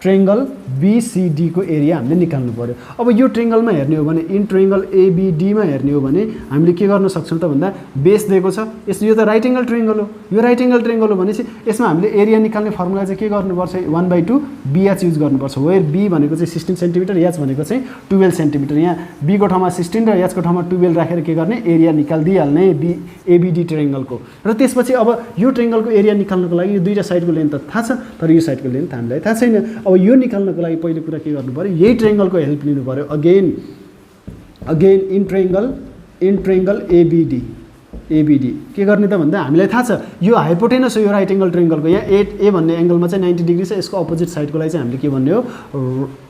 ट्रायंगल बीसीडी को एरिया हामीले निकाल्नु पर्यो अब यो ट्रायंगलमा हेर्ने हो भने इन ट्रायंगल एबीडीमा हेर्ने हो भने हामीले के गर्न सक्छौँ त भन्दा बेस दिएको छ यो त राइट एंगल ट्रायंगल हो यो राइट एंगल ट्रायंगल हो भनेपछि यसमा हामीले एरिया निकाल्ने फर्मुला चाहिँ के गर्नुपर्छ 1/2 बीएच युज गर्नुपर्छ वेयर बी भनेको चाहिँ 16 सेन्टिमिटर एच भनेको चाहिँ 12 सेन्टिमिटर यहाँ बी को ठाउँमा 16 र एच को ठाउँमा 12 राखेर के गर्ने एरिया निकाल्दिहाल्ने एबीडी ट्रायंगलको र त्यसपछि अब यो ट्रायंगलको एरिया निकाल्नको लागि यो दुईटा साइडको लेन्थ त थाहा छ तर यो साइडको लेन्थ हामीलाई थाहा छैन अब यो निकाल्नको लागि पहिलो कुरा के गर्नु पर्यो यही ट्रायंगलको हेल्प लिनु पर्यो again in triangle ABD ABD के गर्ने त भन्दा हामीलाई थाहा छ यो हाइपोटेनस हो यो राइट एङ्गल ट्रायङ्गलको। यहाँ ए भन्ने एङ्गलमा चाहिँ 90 डिग्री छ, यसको अपोजिट साइडको लागि चाहिँ हामीले के भन्ने हो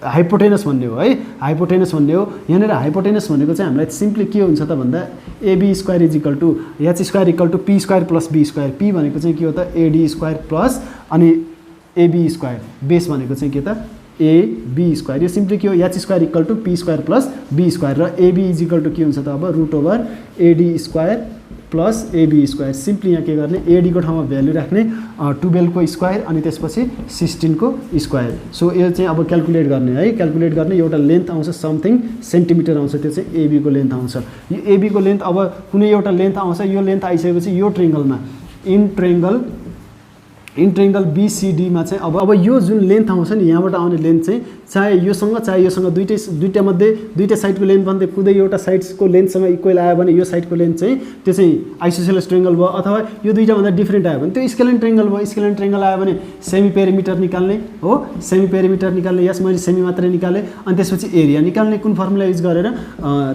हाइपोटेनस भन्ने हो है, हाइपोटेनस भन्ने हो। यहाँनिर हाइपोटेनस भनेको चाहिँ हामीलाई सिम्पली के हुन्छ त भन्दा AB square is equal to H square equal to P square plus B square. P भनेको चाहिँ के हो त एडी स्क्वायर प्लस अनि एबी स्क्वायर, बेस भनेको चाहिँ के त एबी स्क्वायर। यो सिम्पली के हो H square equal to P square plus B square र एबी इज इक्वल टु के हुन्छ त अब root over AD square plus AB square. Simply यहाँ के गर्ने एडीको ठाउँमा भ्यालु राख्ने 12 को स्क्वायर अनि त्यसपछि 16 को स्क्वायर। सो यो चाहिँ अब क्यालकुलेट गर्ने है, क्यालकुलेट गर्ने एउटा लेन्थ आउँछ समथिङ सेन्टिमिटर आउँछ, त्यो चाहिँ एबी को लेन्थ आउँछ। यो एबी को लेन्थ अब कुनै एउटा लेन्थ आउँछ, यो लेन्थ आइसकेपछि यो ट्रायङ्गलमा इन ट्रायङ्गल बीसीडीमा चाहिँ अब यो जुन लेन्थ आउँछ नि यहाँबाट आउने लेन्थ चाहिँ चाहे योसँग दुईटा साइडको लेन्थ भन्दै कुनै एउटा साइडको लेन्थसँग इक्वल आयो भने यो साइडको लेन्थ चाहिँ त्यो चाहिँ आइसोसेलेस ट्रायङ्गल भयो, अथवा यो दुईटाभन्दा डिफ्रेन्ट आयो भने त्यो स्केलेन ट्रायङ्गल भयो। स्केलेन ट्रायङ्गल आयो भने सेमी पेरिमिटर निकाल्ने हो, सेमी पेरिमिटर निकाल्ने, यस मैले सेमी मात्रै निकालेँ अनि त्यसपछि एरिया निकाल्ने कुन फर्मुला युज गरेर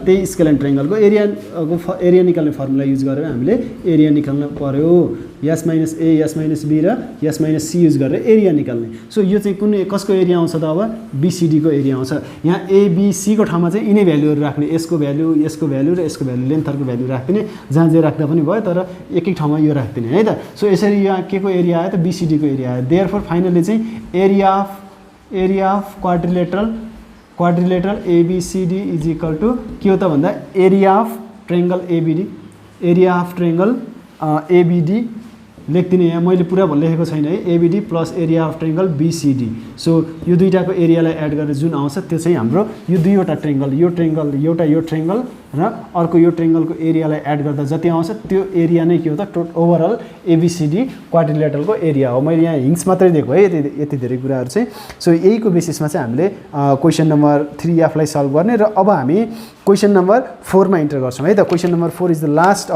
त्यही स्केलेन ट्रायङ्गलको एरिया निकाल्ने फर्मुला युज गरेर हामीले एरिया निकाल्नु पर्यो। S minus A S minus B र यस माइनस सी युज गरेर एरिया निकाल्ने। सो यो चाहिँ कुन कसको एरिया आउँछ त अब बीसीडी को एरिया आउँछ। यहाँ एबीसी को ठाउँमा चाहिँ यिनै भ्यालुहरू राख्ने, यसको भ्यालु र यसको भ्यालु लेन्थहरूको भ्यालु राख्ने, जहाँ जे राख्दा पनि भयो तर एक ठाउँमा यो राख्दिने है त। सो यसरी यहाँ के को एरिया आयो त बीसीडी को एरिया आयो। देयरफोर फाइनली चाहिँ area of quadrilateral ABCD is equal to के हो त भन्दा एरिया अफ ट्रायङ्गल एबीडी लेख्दिने। यहाँ मैले पुरा लेखेको छैन है, ABD plus area of triangle BCD. So यो दुईटाको एरियालाई एड गरेर जुन आउँछ त्यो चाहिँ हाम्रो यो दुईवटा ट्रायङ्गल, यो ट्रायङ्गल र अर्को यो ट्रायङ्गलको एरियालाई एड गर्दा जति आउँछ त्यो एरिया नै के हो त ओभरअल एबीसीडी क्वाड्रिलेटरलको एरिया हो। मैले यहाँ हिन्ट्स मात्रै दिएको है यति धेरै कुराहरू चाहिँ। सो यहीको बेसिसमा चाहिँ हामीले क्वेसन नम्बर 3F लाई सल्भ गर्ने र अब हामी क्वेसन नम्बर 4 मा इन्टर गर्छौँ है त। Question number 4 is the last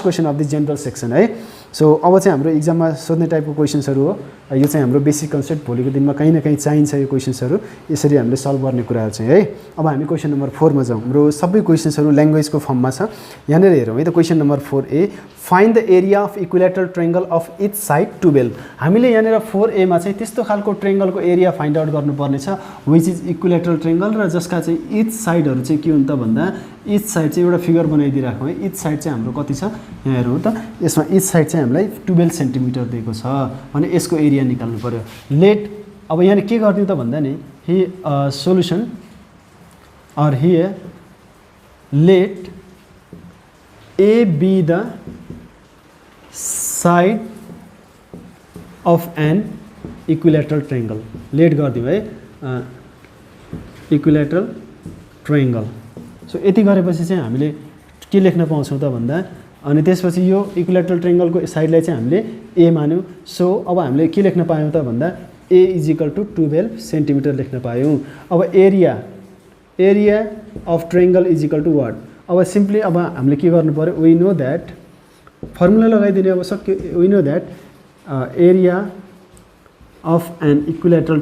question of the general section है। सो अब चाहिँ हाम्रो इक्जाममा सोध्ने टाइपको क्वेसन्सहरू हो। यो चाहिँ हाम्रो बेसिक कन्सेप्ट, भोलिको दिनमा कहीँ न कहीँ चाहिन्छ यो क्वेसन्सहरू, यसरी हामीले सल्भ गर्ने कुराहरू चाहिँ है। अब हामी क्वेसन नम्बर 4 मा जाउँ। हाम्रो सबै क्वेसन्सहरू ल्याङ्ग्वेजको फर्ममा छ। यहाँनिर हेरौँ है त। Question number 4A, find the area of equilateral triangle of each side 12। हामीले यहाँनिर 4A मा चाहिँ त्यस्तो खालको ट्रायङ्गलको एरिया फाइन्ड आउट गर्नुपर्नेछ विच इज इक्विलेटरल ट्रायङ्गल र जसका चाहिँ इच साइडहरू चाहिँ के हुन्छ त भन्दा इच साइड चाहिँ एउटा फिगर बनाइदिइराखौँ है। इच साइड चाहिँ हाम्रो कति छ यहाँ हेरौँ त। यसमा इच साइड चाहिँ हामीलाई 12 सेन्टिमिटर दिएको छ भने यसको एरिया निकाल्नु पर्यो। लेट अब यहाँ के गर्ने त भन्दा नि solution are here let A be the side of an equilateral triangle. Let गरिदिउँ है इक्विलेटरल ट्रायङ्गल। सो यति गरेपछि चाहिँ हामीले के लेख्न पाउँछौँ त भन्दा अनि त्यसपछि यो इक्विलेटरल ट्रायङ्गलको साइडलाई चाहिँ हामीले ए मान्यौँ। सो अब हामीले के लेख्न पायौँ त भन्दा A is equal to 12 centimetre लेख्न पायौँ। अब area of triangle is equal to what. अब सिम्पली अब हामीले के गर्नु पर्यो, वी नो द्याट फर्मुला लगाइदिने अब सक्यो। We know that area of an equilateral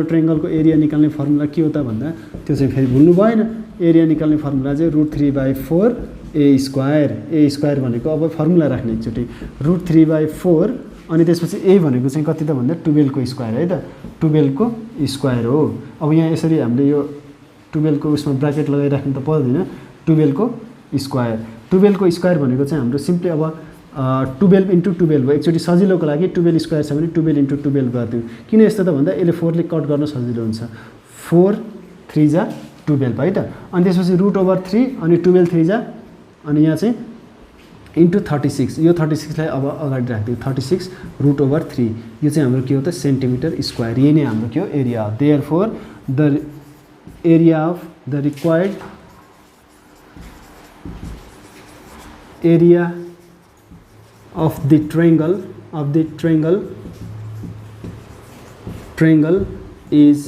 ट्रायङ्गलको एरिया निकाल्ने फर्मुला के हो त भन्दा त्यो चाहिँ फेरि भुल्नु भएन। एरिया निकाल्ने फर्मुला चाहिँ √3/4 ए स्क्वायर भनेको अब फर्मुला राख्ने एकचोटि √3/4 अनि त्यसपछि ए भनेको चाहिँ कति त भन्दा 12 को स्क्वायर है त। 12 को स्क्वायर हो। अब यहाँ यसरी हामीले यो 12 को उसमा ब्राकेट लगाइराख्नु त पर्दैन। 12 को स्क्वायर भनेको चाहिँ हाम्रो सिम्पली अब 12 × 12 भयो। एकचोटि सजिलोको लागि 12 स्क्वायर छ भने 12 × 12 गरिदिउँ। किन यस्तो त भन्दा यसले 4 ले कट गर्न सजिलो हुन्छ। 4 3 जा 12 है त। अनि त्यसपछि √3 अनि 12 3 जा अनि यहाँ चाहिँ इन्टु 36। यो 36 लाई अब अगाडि राखिदिउँ। 36 √3 यो चाहिँ हाम्रो के हो त सेन्टिमिटर स्क्वायर। यही नै हाम्रो के हो area. Therefore the area of the required area of the triangle is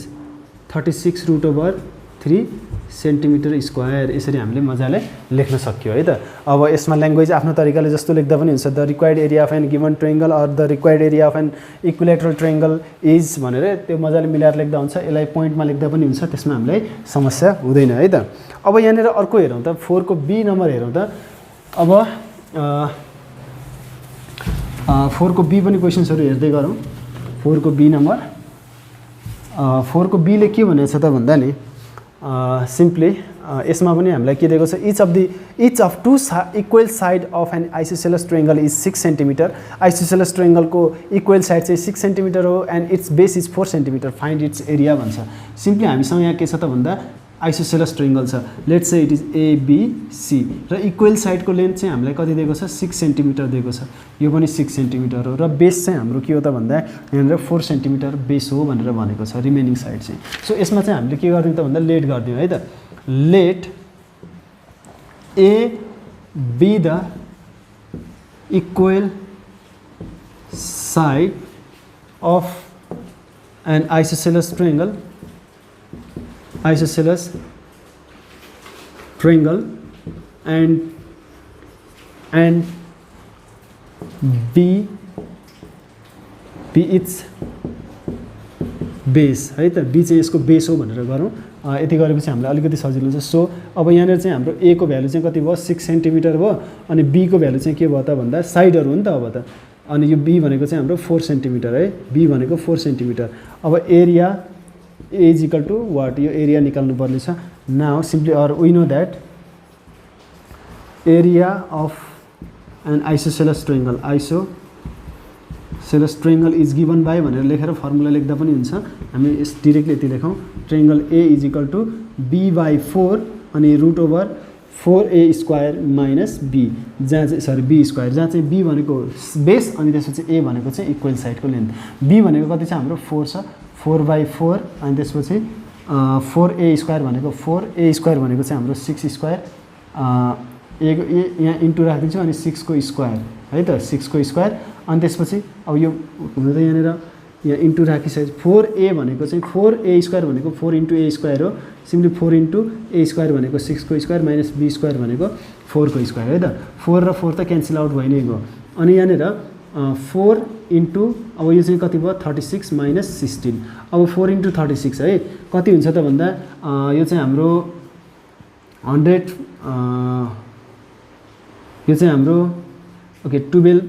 36 √3 centimetre square यसरी हामीले मजाले लेख्न सक्यो है त। अब यसमा ल्याङ्ग्वेज आफ्नो तरिकाले जस्तो लेख्दा पनि हुन्छ, the required area of an given triangle or the required area of an equilateral triangle is भनेर त्यो मजाले मिलाएर लेख्दा हुन्छ। यसलाई पोइन्टमा लेख्दा पनि हुन्छ, त्यसमा हामीलाई समस्या हुँदैन है त। अब यहाँनिर अर्को हेरौँ त, 4 को बी नम्बर हेरौँ त। अब 4 को बी पनि क्वेसन्सहरू हेर्दै गरौँ। 4 को बी नम्बर 4 को बीले के भनेको छ त भन्दा नि सिम्पली यसमा पनि हामीलाई के दिएको छ, each of two equal side of an isosceles triangle is 6 centimetre. Isosceles ट्रायंगलको इक्वल साइड चाहिँ 6 सेन्टिमिटर हो and its base is 4 centimetre, find its area भन्छ। सिम्पली हामीसँग यहाँ के छ त भन्दा आइसोसेलस ट्रायंगल छ, let's say it is ABC र इक्वल साइडको लेन्थ चाहिँ हामीलाई कति दिएको छ, 6 सेन्टिमिटर दिएको छ। यो पनि 6 सेन्टिमिटर हो र बेस चाहिँ हाम्रो के हो त भन्दा यहाँनिर 4 सेन्टिमिटर बेस हो भनेर भनेको छ रिमेनिङ साइड चाहिँ। सो यसमा चाहिँ हामीले के गर्दियौँ त भन्दा लेट गरिदिउँ है त। Let A be the equal side of an isosceles triangle and B its base है त। बी चाहिँ यसको बेस हो भनेर गरौँ। यति गरेपछि हामीलाई अलिकति सजिलो हुन्छ। सो अब यहाँनिर चाहिँ हाम्रो ए को भ्यालु चाहिँ कति भयो, 6 सेन्टिमिटर भयो अनि बी को भ्यालु चाहिँ के भयो त भन्दा साइडहरू हो नि त अब त। अनि यो बी भनेको चाहिँ हाम्रो 4 सेन्टिमिटर है, बी भनेको 4 सेन्टिमिटर। अब area A is equal to what, यो एरिया निकाल्नु पर्ने छ। Now simply or we know that area of an isosceles triangle is given by भनेर लेखेर फर्मुला लेख्दा पनि हुन्छ। हामी यस डाइरेक्टली यति लेखौँ, triangle A is equal to b/4 अनि root over 4a square minus B, जहाँ चाहिँ सरी बी स्क्वायर, जहाँ चाहिँ बी भनेको बेस अनि त्यसपछि ए भनेको चाहिँ इक्वल साइडको लेन्थ। बी भनेको कति छ हाम्रो 4 छ, 4/4 अनि त्यसपछि 4a स्क्वायर भनेको 4a स्क्वायर भनेको चाहिँ हाम्रो 6 स्क्वायर, ए यहाँ इन्टु राखिदिन्छु अनि 6 को स्क्वायर है त, 6 को स्क्वायर। अनि त्यसपछि अब यो हुनु त यहाँनिर यहाँ इन्टु राखिसकेपछि 4a भनेको चाहिँ 4a स्क्वायर भनेको 4 इन्टु a स्क्वायर हो। सिम्पली 4 इन्टु a स्क्वायर भनेको 6 को स्क्वायर माइनस b स्क्वायर भनेको 4 को स्क्वायर है त। 4 र 4 त क्यान्सल आउट भइ नै गयो। अनि यहाँनिर 4 इन्टु अब यो चाहिँ कति भयो 36 माइनस 16। अब 4 इन्टु 36 है कति हुन्छ त भन्दा यो चाहिँ हाम्रो 100 यो चाहिँ हाम्रो ओके 12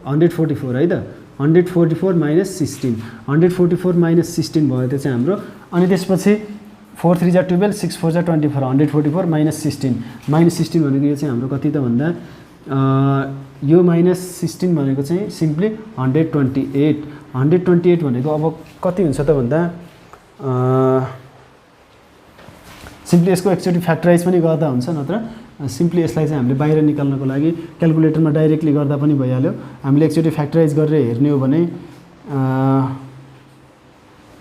144 है त। 144 माइनस 16, 144 माइनस 16 भयो त्यो चाहिँ हाम्रो। अनि त्यसपछि 4 3 जा 12, 6 4 जा 24, 144 माइनस 16 भनेको यो चाहिँ हाम्रो कति त भन्दा यो माइनस 16 भनेको चाहिँ सिम्पली 128 भनेको अब कति हुन्छ त भन्दा सिम्पली यसको एकचोटि फ्याक्टराइज पनि गर्दा हुन्छ, नत्र सिम्पली यसलाई चाहिँ हामीले बाहिर निकाल्नको लागि क्यालकुलेटरमा डाइरेक्टली गर्दा पनि भइहाल्यो। हामीले एकचोटि फ्याक्टराइज गरेर हेर्ने हो भने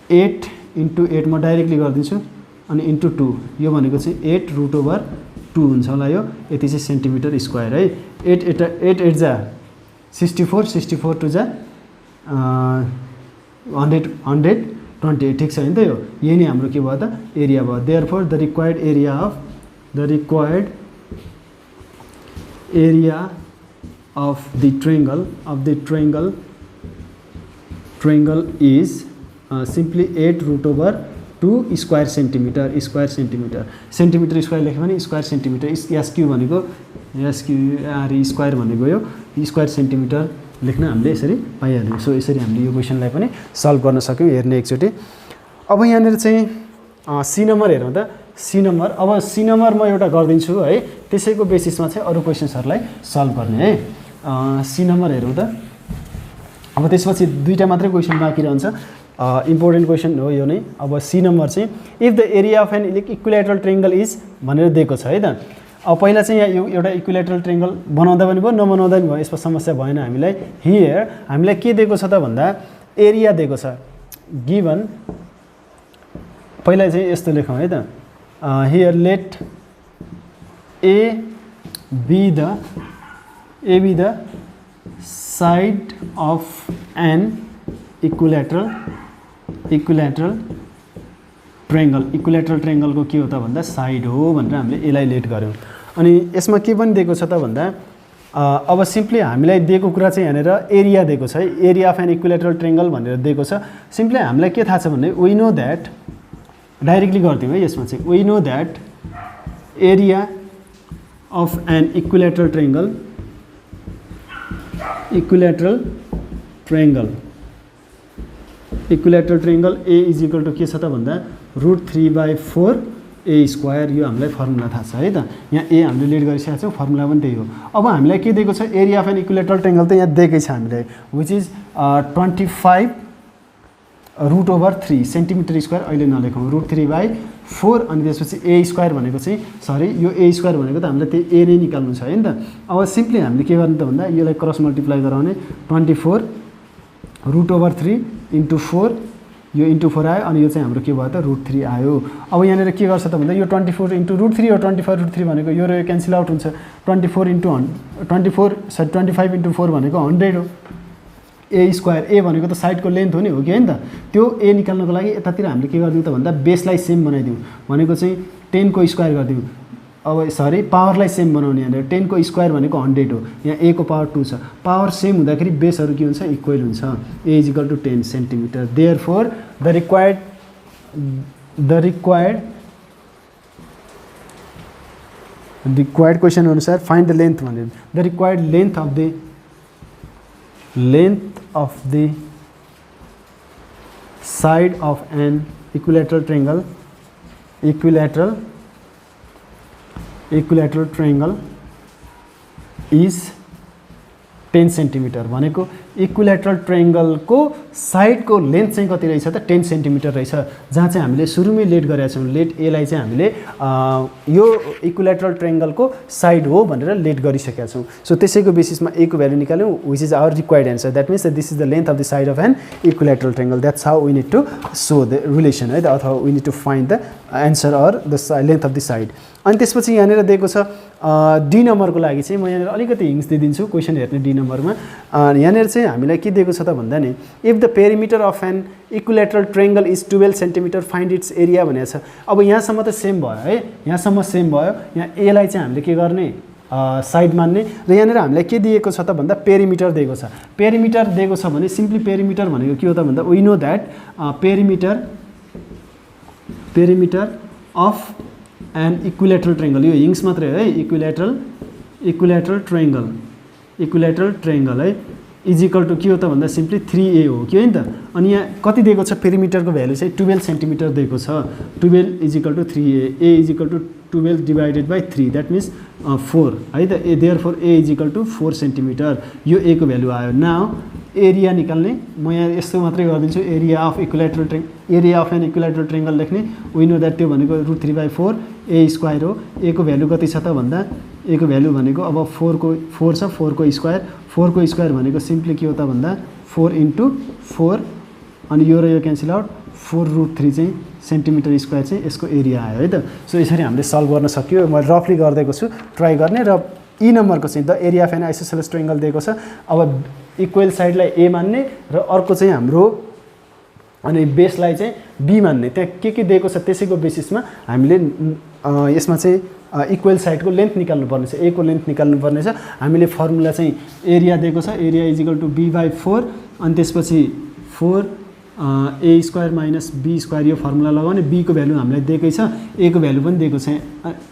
8 इन्टु 8 म डाइरेक्टली गरिदिन्छु अनि इन्टु 2 यो भनेको चाहिँ 8 रुट ओभर 2 हुन्छ होला। यो यति चाहिँ सेन्टिमिटर स्क्वायर है। 8 जा 64, 64 टु जा 128 ठिक छ नि त। यो यही नै हाम्रो के भयो त एरिया भयो। Therefore the required area of the triangle is simply 8 root over 2 square centimetre centimetre square लेख्यो भने स्क्वायर सेन्टिमिटर एसक्यू भनेको एसक्यूआरई स्क्वायर भनेको यो स्क्वायर सेन्टिमिटर लेख्न हामीले यसरी पाइहाल्यौँ। सो यसरी हामीले यो क्वेसनलाई पनि सल्भ गर्न सक्यौँ हेर्ने एकचोटि। अब यहाँनिर चाहिँ सी नम्बर हेरौँ त। सी नम्बर अब सी नम्बर म एउटा गरिदिन्छु है, त्यसैको बेसिसमा चाहिँ अरू क्वेसन्सहरूलाई सल्भ गर्ने है। सी नम्बर हेरौँ त। अब त्यसपछि दुईवटा मात्रै क्वेसन बाँकी रहन्छ, इम्पोर्टेन्ट क्वेसन हो यो नै। अब सी नम्बर चाहिँ if the area of an equilateral triangle is भनेर दिएको छ है त। अब पहिला चाहिँ यहाँ एउटा इक्विलेटरल ट्रायंगल बनाउँदा पनि भयो नबनाउँदा पनि भयो, यसमा समस्या भएन हामीलाई। हियर हामीलाई के दिएको छ त भन्दा एरिया दिएको छ गिभन। पहिला चाहिँ यस्तो लेखौँ है त, here let A be the side of an equilateral triangle equilateral ट्रायंगलको के हो त भन्दा साइड हो भनेर हामीले यसलाई लेट गर्यौं। अनि यसमा के पनि दिएको छ त भन्दा अब सिम्पली हामीलाई दिएको कुरा चाहिँ यहाँनिर एरिया दिएको छ है, area of an equilateral triangle भनेर दिएको छ। सिम्पली हामीलाई के थाहा छ भने वी नो दैट डाइरेक्टली गर्दियौँ है यसमा चाहिँ we know that area of an equilateral triangle A is equal to के छ त भन्दा √3/4 A स्क्वायर, यो हामीलाई फर्मुला थाहा छ है त। यहाँ ए हामीले लेट गरिसकेको छौँ, फर्मुला पनि त्यही हो। अब हामीलाई के दिएको छ area of an equilateral triangle त यहाँ दिएकै छ हामीलाई विच इज 25√3 सेन्टिमिटर स्क्वायर, अहिले नलेखौँ √3/4 अनि त्यसपछि ए स्क्वायर भनेको चाहिँ सरी यो ए स्क्वायर भनेको त हामीलाई त्यो ए नै निकाल्नु छ है नि त। अब सिम्पली हामीले के गर्ने त भन्दा यसलाई क्रस मल्टिप्लाई गराउने 24√3 × 4 यो × 4 आयो अनि यो चाहिँ हाम्रो के भयो त √3 आयो। अब यहाँनिर के गर्छ त भन्दा यो 24 × √3 हो, 25√3 भनेको यो र यो क्यान्सल आउट हुन्छ। 25 × 4 भनेको 100 हो। ए स्क्वायर ए भनेको त साइडको लेन्थ हो नि, हो कि होइन त। त्यो ए निकाल्नको लागि यतातिर हामीले के गरिदिउँ त भन्दा बेसलाई सेम बनाइदिउँ भनेको चाहिँ 10 को स्क्वायर गरिदिउँ। अब सरी पावरलाई सेम बनाउने यहाँनिर 10 को स्क्वायर भनेको 100 हो, यहाँ ए को पावर 2 छ। पावर सेम हुँदाखेरि बेसहरू के हुन्छ इक्वल हुन्छ। A is equal to 10 centimetre. Therefore the required question अनुसार फाइन्ड द लेन्थ भनेर the required length of the side of an equilateral triangle is 10 centimetre भनेको इक्विलेटरल ट्रायंगलको साइडको लेन्थ चाहिँ कति रहेछ त 10 सेन्टिमिटर रहेछ। जहाँ चाहिँ हामीले सुरुमै लेट गरेका छौँ, लेट एलाई चाहिँ हामीले यो इक्विलेटरल ट्रायंगलको साइड हो भनेर लेट गरिसकेका छौँ। सो त्यसैको बेसिसमा ए को भ्यालु निकाल्यौँ which is our required answer. That means this is the length of the side of an equilateral triangle. That's how we need to show the relation है त, अथवा we need to find the answer or the length of the side. अनि त्यसपछि यहाँनिर दिएको छ डी नम्बरको लागि चाहिँ म यहाँनिर अलिकति हिन्ट्स दिइदिन्छु क्वेसन हेर्ने डी नम्बरमा। यहाँनिर चाहिँ हामीलाई के दिएको छ त भन्दा नि if the perimeter of an equilateral triangle is 12 centimetre find its area भनेको छ। अब यहाँसम्म त सेम भयो है, यहाँसम्म सेम भयो। यहाँ एलाई चाहिँ हामीले के गर्ने साइड मान्ने र यहाँनिर हामीलाई के दिएको छ त भन्दा पेरिमिटर दिएको छ। पेरिमिटर दिएको छ भने सिम्पली पेरिमिटर भनेको के हो त भन्दा we know that perimeter of an equilateral triangle, यो हिङ्स मात्रै है, इक्विलेटरल ट्रायंगल है इज इक्वल टु के हो त भन्दा सिम्पली 3a हो कि होइन त। अनि यहाँ कति दिएको छ पेरिमिटरको भ्यालु चाहिँ 12 सेन्टिमिटर दिएको छ। 12 is equal to 3a, A is equal to 12 divided by 3 that means 4 है त। Therefore A is equal to 4 centimetre, यो ए को भ्यालु आयो। नाउ एरिया निकाल्ने म यहाँ यस्तो मात्रै गरिदिन्छु, area of an equilateral triangle लेख्ने वी नो दैट त्यो भनेको √3/4 ए स्क्वायर हो। ए को भ्यालु कति छ त भन्दा ए को भ्यालु भनेको अब 4 छ, 4 को स्क्वायर भनेको सिम्पली के हो त भन्दा 4 × 4 अनि यो र यो क्यान्सल आउट 4√3 चाहिँ सेन्टिमिटर स्क्वायर चाहिँ यसको एरिया आयो है त। सो यसरी हामीले सल्भ गर्न सक्यो। म रफली गरिदिएको छु, ट्राई गर्ने। र ई नम्बरको चाहिँ the area of an isosceles triangle दिएको छ। अब इक्वल साइडलाई ए मान्ने र अर्को चाहिँ हाम्रो अनि बेसलाई चाहिँ बी मान्ने। त्यहाँ के दिएको छ त्यसैको बेसिसमा हामीले यसमा चाहिँ इक्वल साइडको लेन्थ निकाल्नु पर्ने छ, ए को लेन्थ निकाल्नु पर्ने छ। हामीले फर्मुला चाहिँ एरिया दिएको छ, area is equal to b/4 अनि त्यसपछि 4 ए स्क्वायर माइनस बी स्क्वायर यो फर्मुला लगाउने। बी को भ्यालु हामीलाई दिएकै छ, ए को भ्यालु पनि दिएको छ,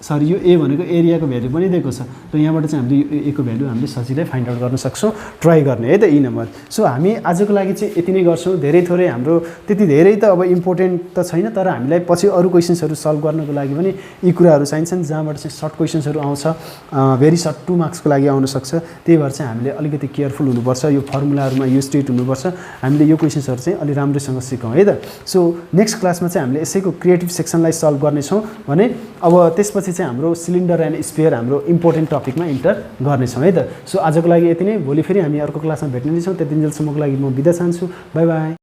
सरी यो ए भनेको एरियाको भ्यालु पनि दिएको छ। र यहाँबाट चाहिँ हामीले ए को भ्यालु हामीले सजिलै फाइन्ड आउट गर्न सक्छौँ, ट्राई गर्ने है त ई नम्बर। सो हामी आजको लागि चाहिँ यति नै गर्छौँ। धेरै थोरै हाम्रो त्यति धेरै त अब इम्पोर्टेन्ट त छैन, तर हामीलाई पछि अरू क्वेसन्सहरू सल्भ गर्नको लागि पनि यी कुराहरू चाहिन्छन् जहाँबाट चाहिँ सर्ट क्वेसन्सहरू आउँछ, भेरी सर्ट 2 मार्क्सको लागि आउन सक्छ। त्यही भएर चाहिँ हामीले अलिकति केयरफुल हुनुपर्छ, यो फर्मुलाहरूमा यो स्टेट हुनुपर्छ। हामीले यो क्वेसन्सहरू चाहिँ अलि राम्रोसँग सिकौँ है त। सो नेक्स्ट क्लासमा चाहिँ हामीले यसैको क्रिएटिभ सेक्सनलाई सल्भ गर्नेछौँ भने अब त्यसपछि चाहिँ हाम्रो सिलिन्डर एन्ड स्पेयर हाम्रो इम्पोर्टेन्ट टपिकमा इन्टर गर्नेछौँ है त। सो आजको लागि यति नै, भोलि फेरि हामी अर्को क्लासमा भेट्ने छौँ। त्यति जेलसम्मको लागि म बिदा चाहन्छु। By by.